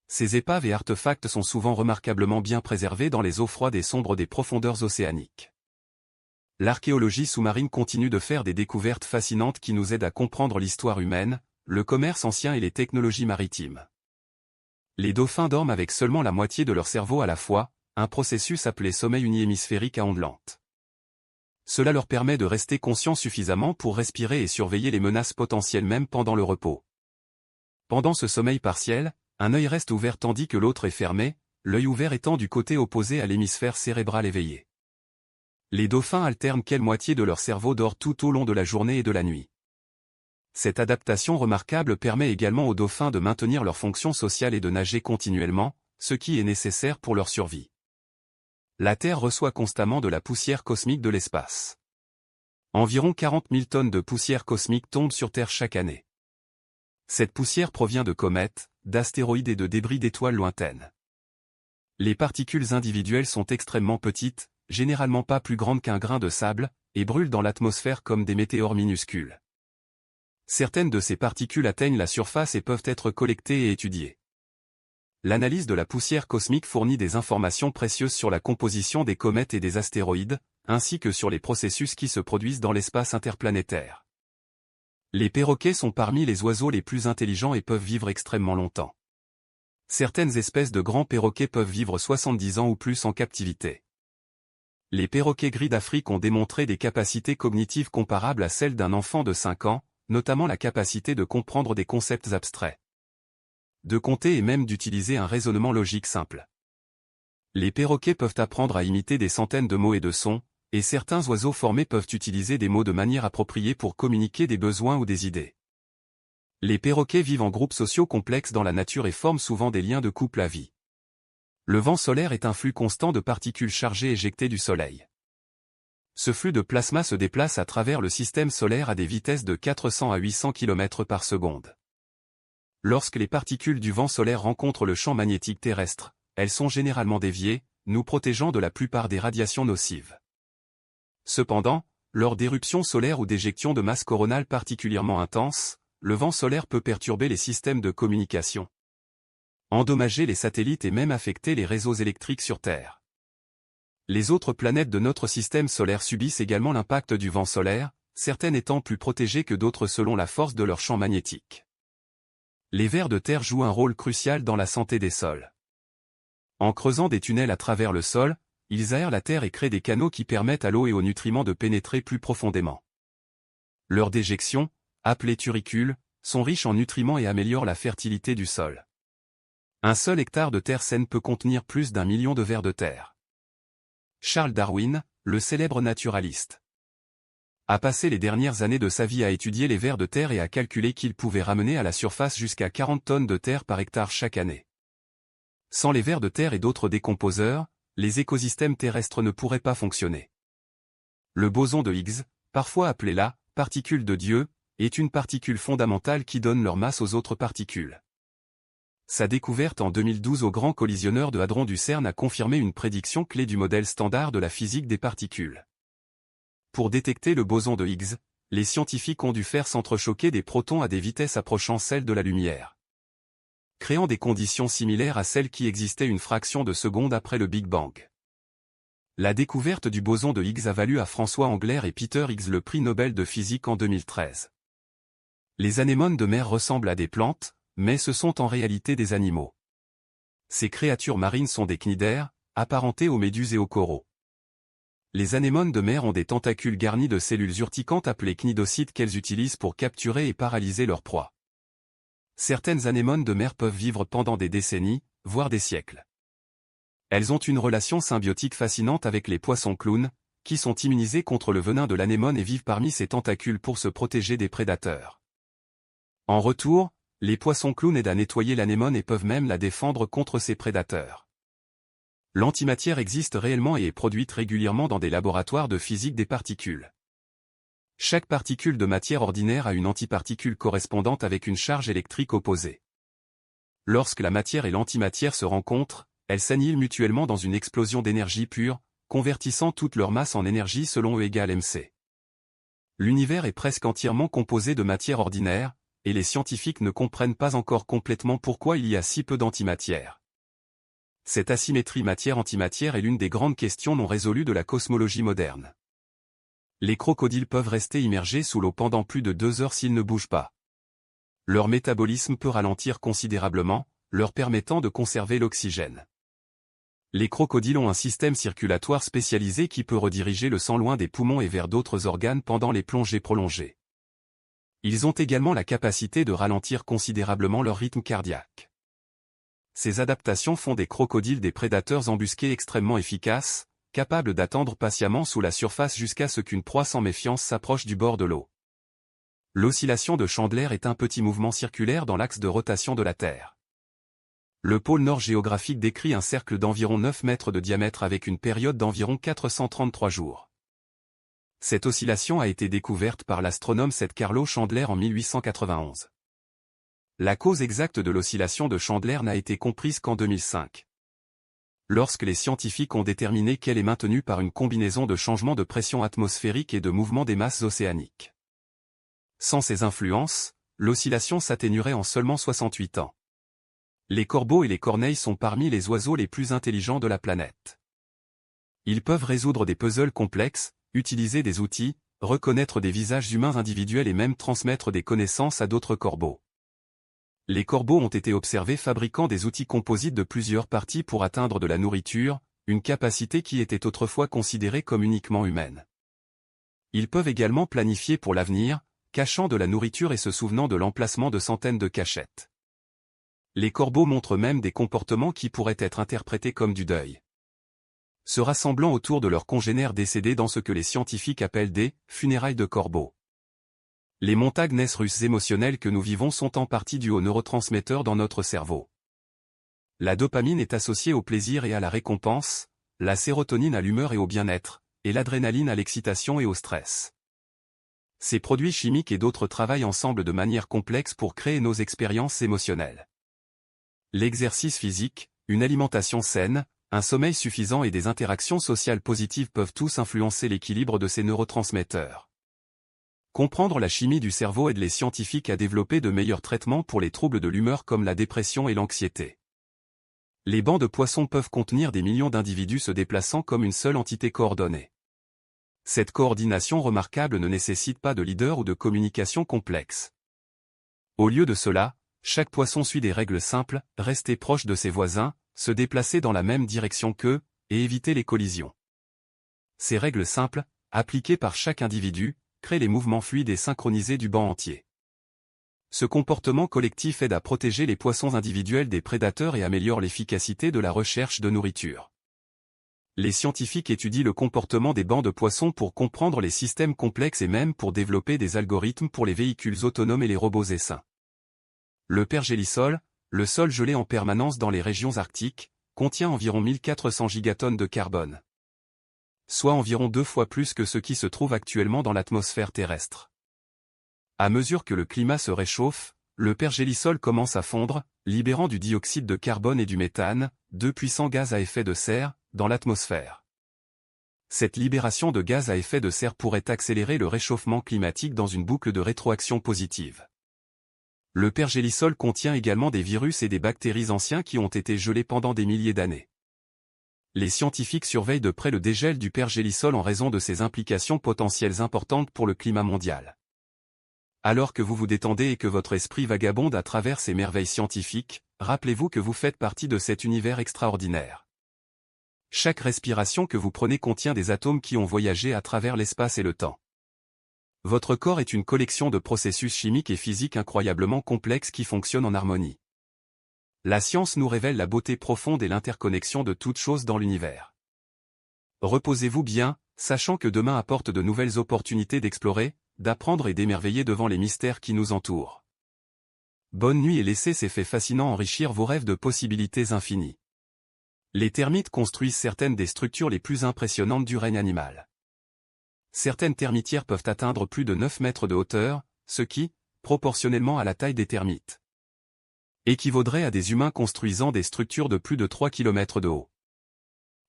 Ces épaves et artefacts sont souvent remarquablement bien préservés dans les eaux froides et sombres des profondeurs océaniques. L'archéologie sous-marine continue de faire des découvertes fascinantes qui nous aident à comprendre l'histoire humaine, le commerce ancien et les technologies maritimes. Les dauphins dorment avec seulement la moitié de leur cerveau à la fois, un processus appelé sommeil unihémisphérique à ondes lentes. Cela leur permet de rester conscients suffisamment pour respirer et surveiller les menaces potentielles même pendant le repos. Pendant ce sommeil partiel, un œil reste ouvert tandis que l'autre est fermé, l'œil ouvert étant du côté opposé à l'hémisphère cérébral éveillé. Les dauphins alternent quelle moitié de leur cerveau dort tout au long de la journée et de la nuit. Cette adaptation remarquable permet également aux dauphins de maintenir leur fonction sociale et de nager continuellement, ce qui est nécessaire pour leur survie. La Terre reçoit constamment de la poussière cosmique de l'espace. Environ 40 000 tonnes de poussière cosmique tombent sur Terre chaque année. Cette poussière provient de comètes, d'astéroïdes et de débris d'étoiles lointaines. Les particules individuelles sont extrêmement petites, généralement pas plus grandes qu'un grain de sable, et brûlent dans l'atmosphère comme des météores minuscules. Certaines de ces particules atteignent la surface et peuvent être collectées et étudiées. L'analyse de la poussière cosmique fournit des informations précieuses sur la composition des comètes et des astéroïdes, ainsi que sur les processus qui se produisent dans l'espace interplanétaire. Les perroquets sont parmi les oiseaux les plus intelligents et peuvent vivre extrêmement longtemps. Certaines espèces de grands perroquets peuvent vivre 70 ans ou plus en captivité. Les perroquets gris d'Afrique ont démontré des capacités cognitives comparables à celles d'un enfant de 5 ans, notamment la capacité de comprendre des concepts abstraits, de compter et même d'utiliser un raisonnement logique simple. Les perroquets peuvent apprendre à imiter des centaines de mots et de sons, et certains oiseaux formés peuvent utiliser des mots de manière appropriée pour communiquer des besoins ou des idées. Les perroquets vivent en groupes sociaux complexes dans la nature et forment souvent des liens de couple à vie. Le vent solaire est un flux constant de particules chargées éjectées du Soleil. Ce flux de plasma se déplace à travers le système solaire à des vitesses de 400 à 800 km par seconde. Lorsque les particules du vent solaire rencontrent le champ magnétique terrestre, elles sont généralement déviées, nous protégeant de la plupart des radiations nocives. Cependant, lors d'éruptions solaires ou d'éjections de masse coronale particulièrement intenses, le vent solaire peut perturber les systèmes de communication, endommager les satellites et même affecter les réseaux électriques sur Terre. Les autres planètes de notre système solaire subissent également l'impact du vent solaire, certaines étant plus protégées que d'autres selon la force de leur champ magnétique. Les vers de terre jouent un rôle crucial dans la santé des sols. En creusant des tunnels à travers le sol, ils aèrent la terre et créent des canaux qui permettent à l'eau et aux nutriments de pénétrer plus profondément. Leurs déjections, appelées turicules, sont riches en nutriments et améliorent la fertilité du sol. Un seul hectare de terre saine peut contenir plus d'1 million de vers de terre. Charles Darwin, le célèbre naturaliste, a passé les dernières années de sa vie à étudier les vers de terre et à calculer qu'ils pouvaient ramener à la surface jusqu'à 40 tonnes de terre par hectare chaque année. Sans les vers de terre et d'autres décomposeurs, les écosystèmes terrestres ne pourraient pas fonctionner. Le boson de Higgs, parfois appelé la particule de Dieu, est une particule fondamentale qui donne leur masse aux autres particules. Sa découverte en 2012 au Grand Collisionneur de Hadron du CERN a confirmé une prédiction clé du modèle standard de la physique des particules. Pour détecter le boson de Higgs, les scientifiques ont dû faire s'entrechoquer des protons à des vitesses approchant celles de la lumière, créant des conditions similaires à celles qui existaient une fraction de seconde après le Big Bang. La découverte du boson de Higgs a valu à François Englert et Peter Higgs le prix Nobel de physique en 2013. Les anémones de mer ressemblent à des plantes, mais ce sont en réalité des animaux. Ces créatures marines sont des cnidaires, apparentés aux méduses et aux coraux. Les anémones de mer ont des tentacules garnis de cellules urticantes appelées cnidocytes qu'elles utilisent pour capturer et paralyser leurs proies. Certaines anémones de mer peuvent vivre pendant des décennies, voire des siècles. Elles ont une relation symbiotique fascinante avec les poissons clowns, qui sont immunisés contre le venin de l'anémone et vivent parmi ces tentacules pour se protéger des prédateurs. En retour, les poissons clowns aident à nettoyer l'anémone et peuvent même la défendre contre ses prédateurs. L'antimatière existe réellement et est produite régulièrement dans des laboratoires de physique des particules. Chaque particule de matière ordinaire a une antiparticule correspondante avec une charge électrique opposée. Lorsque la matière et l'antimatière se rencontrent, elles s'annihilent mutuellement dans une explosion d'énergie pure, convertissant toute leur masse en énergie selon E égale mc. L'univers est presque entièrement composé de matière ordinaire, et les scientifiques ne comprennent pas encore complètement pourquoi il y a si peu d'antimatière. Cette asymétrie matière-antimatière est l'une des grandes questions non résolues de la cosmologie moderne. Les crocodiles peuvent rester immergés sous l'eau pendant plus de 2 heures s'ils ne bougent pas. Leur métabolisme peut ralentir considérablement, leur permettant de conserver l'oxygène. Les crocodiles ont un système circulatoire spécialisé qui peut rediriger le sang loin des poumons et vers d'autres organes pendant les plongées prolongées. Ils ont également la capacité de ralentir considérablement leur rythme cardiaque. Ces adaptations font des crocodiles des prédateurs embusqués extrêmement efficaces, capables d'attendre patiemment sous la surface jusqu'à ce qu'une proie sans méfiance s'approche du bord de l'eau. L'oscillation de Chandler est un petit mouvement circulaire dans l'axe de rotation de la Terre. Le pôle nord géographique décrit un cercle d'environ 9 mètres de diamètre avec une période d'environ 433 jours. Cette oscillation a été découverte par l'astronome Seth Carlo Chandler en 1891. La cause exacte de l'oscillation de Chandler n'a été comprise qu'en 2005. Lorsque les scientifiques ont déterminé qu'elle est maintenue par une combinaison de changements de pression atmosphérique et de mouvements des masses océaniques. Sans ces influences, l'oscillation s'atténuerait en seulement 68 ans. Les corbeaux et les corneilles sont parmi les oiseaux les plus intelligents de la planète. Ils peuvent résoudre des puzzles complexes, utiliser des outils, reconnaître des visages humains individuels et même transmettre des connaissances à d'autres corbeaux. Les corbeaux ont été observés fabriquant des outils composites de plusieurs parties pour atteindre de la nourriture, une capacité qui était autrefois considérée comme uniquement humaine. Ils peuvent également planifier pour l'avenir, cachant de la nourriture et se souvenant de l'emplacement de centaines de cachettes. Les corbeaux montrent même des comportements qui pourraient être interprétés comme du deuil. Se rassemblant autour de leurs congénères décédés dans ce que les scientifiques appellent des « funérailles de corbeaux ». Les montagnes russes émotionnelles que nous vivons sont en partie dues aux neurotransmetteurs dans notre cerveau. La dopamine est associée au plaisir et à la récompense, la sérotonine à l'humeur et au bien-être, et l'adrénaline à l'excitation et au stress. Ces produits chimiques et d'autres travaillent ensemble de manière complexe pour créer nos expériences émotionnelles. L'exercice physique, une alimentation saine, un sommeil suffisant et des interactions sociales positives peuvent tous influencer l'équilibre de ces neurotransmetteurs. Comprendre la chimie du cerveau aide les scientifiques à développer de meilleurs traitements pour les troubles de l'humeur comme la dépression et l'anxiété. Les bancs de poissons peuvent contenir des millions d'individus se déplaçant comme une seule entité coordonnée. Cette coordination remarquable ne nécessite pas de leader ou de communication complexe. Au lieu de cela, chaque poisson suit des règles simples, rester proche de ses voisins, se déplacer dans la même direction qu'eux, et éviter les collisions. Ces règles simples, appliquées par chaque individu, créent les mouvements fluides et synchronisés du banc entier. Ce comportement collectif aide à protéger les poissons individuels des prédateurs et améliore l'efficacité de la recherche de nourriture. Les scientifiques étudient le comportement des bancs de poissons pour comprendre les systèmes complexes et même pour développer des algorithmes pour les véhicules autonomes et les robots essaims. Le pergélisol, le sol gelé en permanence dans les régions arctiques, contient environ 1400 gigatonnes de carbone. Soit environ 2 fois plus que ce qui se trouve actuellement dans l'atmosphère terrestre. À mesure que le climat se réchauffe, le pergélisol commence à fondre, libérant du dioxyde de carbone et du méthane, 2 puissants gaz à effet de serre, dans l'atmosphère. Cette libération de gaz à effet de serre pourrait accélérer le réchauffement climatique dans une boucle de rétroaction positive. Le pergélisol contient également des virus et des bactéries anciens qui ont été gelés pendant des milliers d'années. Les scientifiques surveillent de près le dégel du pergélisol en raison de ses implications potentielles importantes pour le climat mondial. Alors que vous vous détendez et que votre esprit vagabonde à travers ces merveilles scientifiques, rappelez-vous que vous faites partie de cet univers extraordinaire. Chaque respiration que vous prenez contient des atomes qui ont voyagé à travers l'espace et le temps. Votre corps est une collection de processus chimiques et physiques incroyablement complexes qui fonctionnent en harmonie. La science nous révèle la beauté profonde et l'interconnexion de toutes choses dans l'univers. Reposez-vous bien, sachant que demain apporte de nouvelles opportunités d'explorer, d'apprendre et d'émerveiller devant les mystères qui nous entourent. Bonne nuit et laissez ces faits fascinants enrichir vos rêves de possibilités infinies. Les termites construisent certaines des structures les plus impressionnantes du règne animal. Certaines termitières peuvent atteindre plus de 9 mètres de hauteur, ce qui, proportionnellement à la taille des termites, équivaudrait à des humains construisant des structures de plus de 3 km de haut.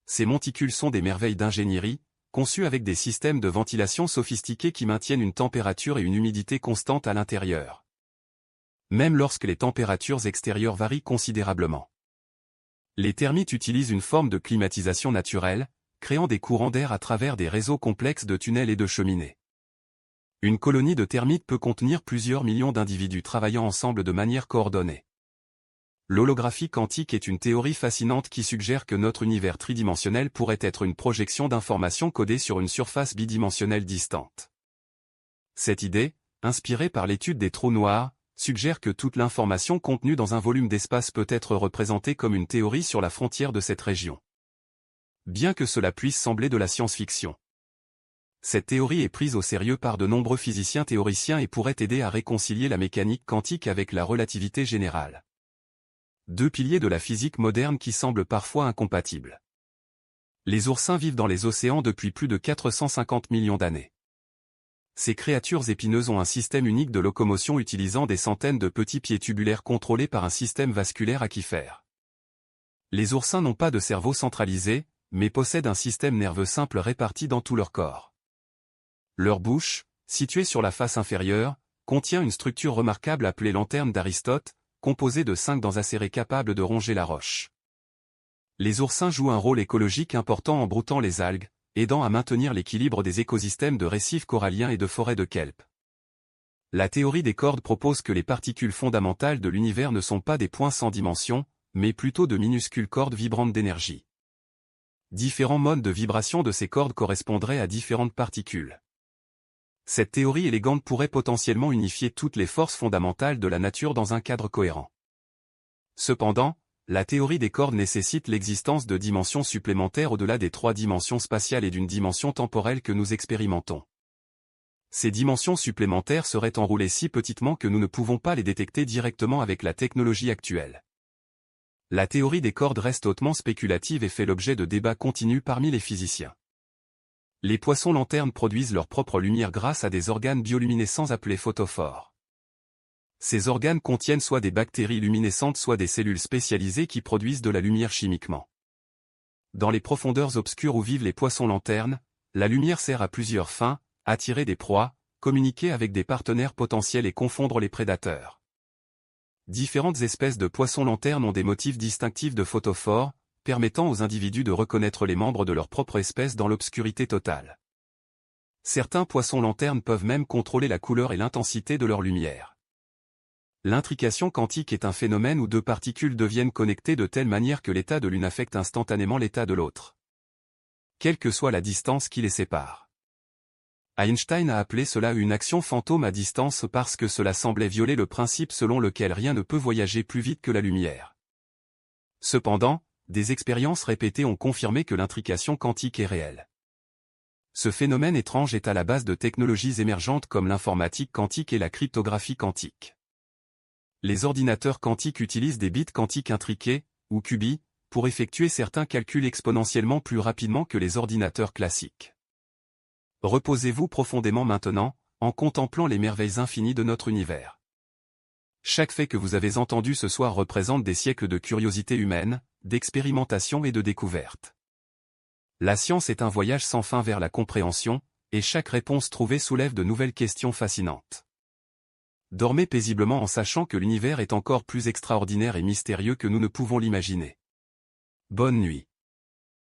Ces monticules sont des merveilles d'ingénierie, conçus avec des systèmes de ventilation sophistiqués qui maintiennent une température et une humidité constantes à l'intérieur, même lorsque les températures extérieures varient considérablement. Les termites utilisent une forme de climatisation naturelle, créant des courants d'air à travers des réseaux complexes de tunnels et de cheminées. Une colonie de termites peut contenir plusieurs millions d'individus travaillant ensemble de manière coordonnée. L'holographie quantique est une théorie fascinante qui suggère que notre univers tridimensionnel pourrait être une projection d'informations codées sur une surface bidimensionnelle distante. Cette idée, inspirée par l'étude des trous noirs, suggère que toute l'information contenue dans un volume d'espace peut être représentée comme une théorie sur la frontière de cette région. Bien que cela puisse sembler de la science-fiction, cette théorie est prise au sérieux par de nombreux physiciens théoriciens et pourrait aider à réconcilier la mécanique quantique avec la relativité générale. Deux piliers de la physique moderne qui semblent parfois incompatibles. Les oursins vivent dans les océans depuis plus de 450 millions d'années. Ces créatures épineuses ont un système unique de locomotion utilisant des centaines de petits pieds tubulaires contrôlés par un système vasculaire aquifère. Les oursins n'ont pas de cerveau centralisé, mais possèdent un système nerveux simple réparti dans tout leur corps. Leur bouche, située sur la face inférieure, contient une structure remarquable appelée lanterne d'Aristote, composée de 5 dents acérées capables de ronger la roche. Les oursins jouent un rôle écologique important en broutant les algues, aidant à maintenir l'équilibre des écosystèmes de récifs coralliens et de forêts de kelp. La théorie des cordes propose que les particules fondamentales de l'univers ne sont pas des points sans dimension, mais plutôt de minuscules cordes vibrantes d'énergie. Différents modes de vibration de ces cordes correspondraient à différentes particules. Cette théorie élégante pourrait potentiellement unifier toutes les forces fondamentales de la nature dans un cadre cohérent. Cependant, la théorie des cordes nécessite l'existence de dimensions supplémentaires au-delà des 3 dimensions spatiales et d'une dimension temporelle que nous expérimentons. Ces dimensions supplémentaires seraient enroulées si petitement que nous ne pouvons pas les détecter directement avec la technologie actuelle. La théorie des cordes reste hautement spéculative et fait l'objet de débats continus parmi les physiciens. Les poissons lanternes produisent leur propre lumière grâce à des organes bioluminescents appelés photophores. Ces organes contiennent soit des bactéries luminescentes soit des cellules spécialisées qui produisent de la lumière chimiquement. Dans les profondeurs obscures où vivent les poissons lanternes, la lumière sert à plusieurs fins, attirer des proies, communiquer avec des partenaires potentiels et confondre les prédateurs. Différentes espèces de poissons lanternes ont des motifs distinctifs de photophores, permettant aux individus de reconnaître les membres de leur propre espèce dans l'obscurité totale. Certains poissons lanternes peuvent même contrôler la couleur et l'intensité de leur lumière. L'intrication quantique est un phénomène où deux particules deviennent connectées de telle manière que l'état de l'une affecte instantanément l'état de l'autre, quelle que soit la distance qui les sépare. Einstein a appelé cela une action fantôme à distance parce que cela semblait violer le principe selon lequel rien ne peut voyager plus vite que la lumière. Cependant, des expériences répétées ont confirmé que l'intrication quantique est réelle. Ce phénomène étrange est à la base de technologies émergentes comme l'informatique quantique et la cryptographie quantique. Les ordinateurs quantiques utilisent des bits quantiques intriqués, ou qubits, pour effectuer certains calculs exponentiellement plus rapidement que les ordinateurs classiques. Reposez-vous profondément maintenant, en contemplant les merveilles infinies de notre univers. Chaque fait que vous avez entendu ce soir représente des siècles de curiosité humaine, d'expérimentation et de découverte. La science est un voyage sans fin vers la compréhension, et chaque réponse trouvée soulève de nouvelles questions fascinantes. Dormez paisiblement en sachant que l'univers est encore plus extraordinaire et mystérieux que nous ne pouvons l'imaginer. Bonne nuit.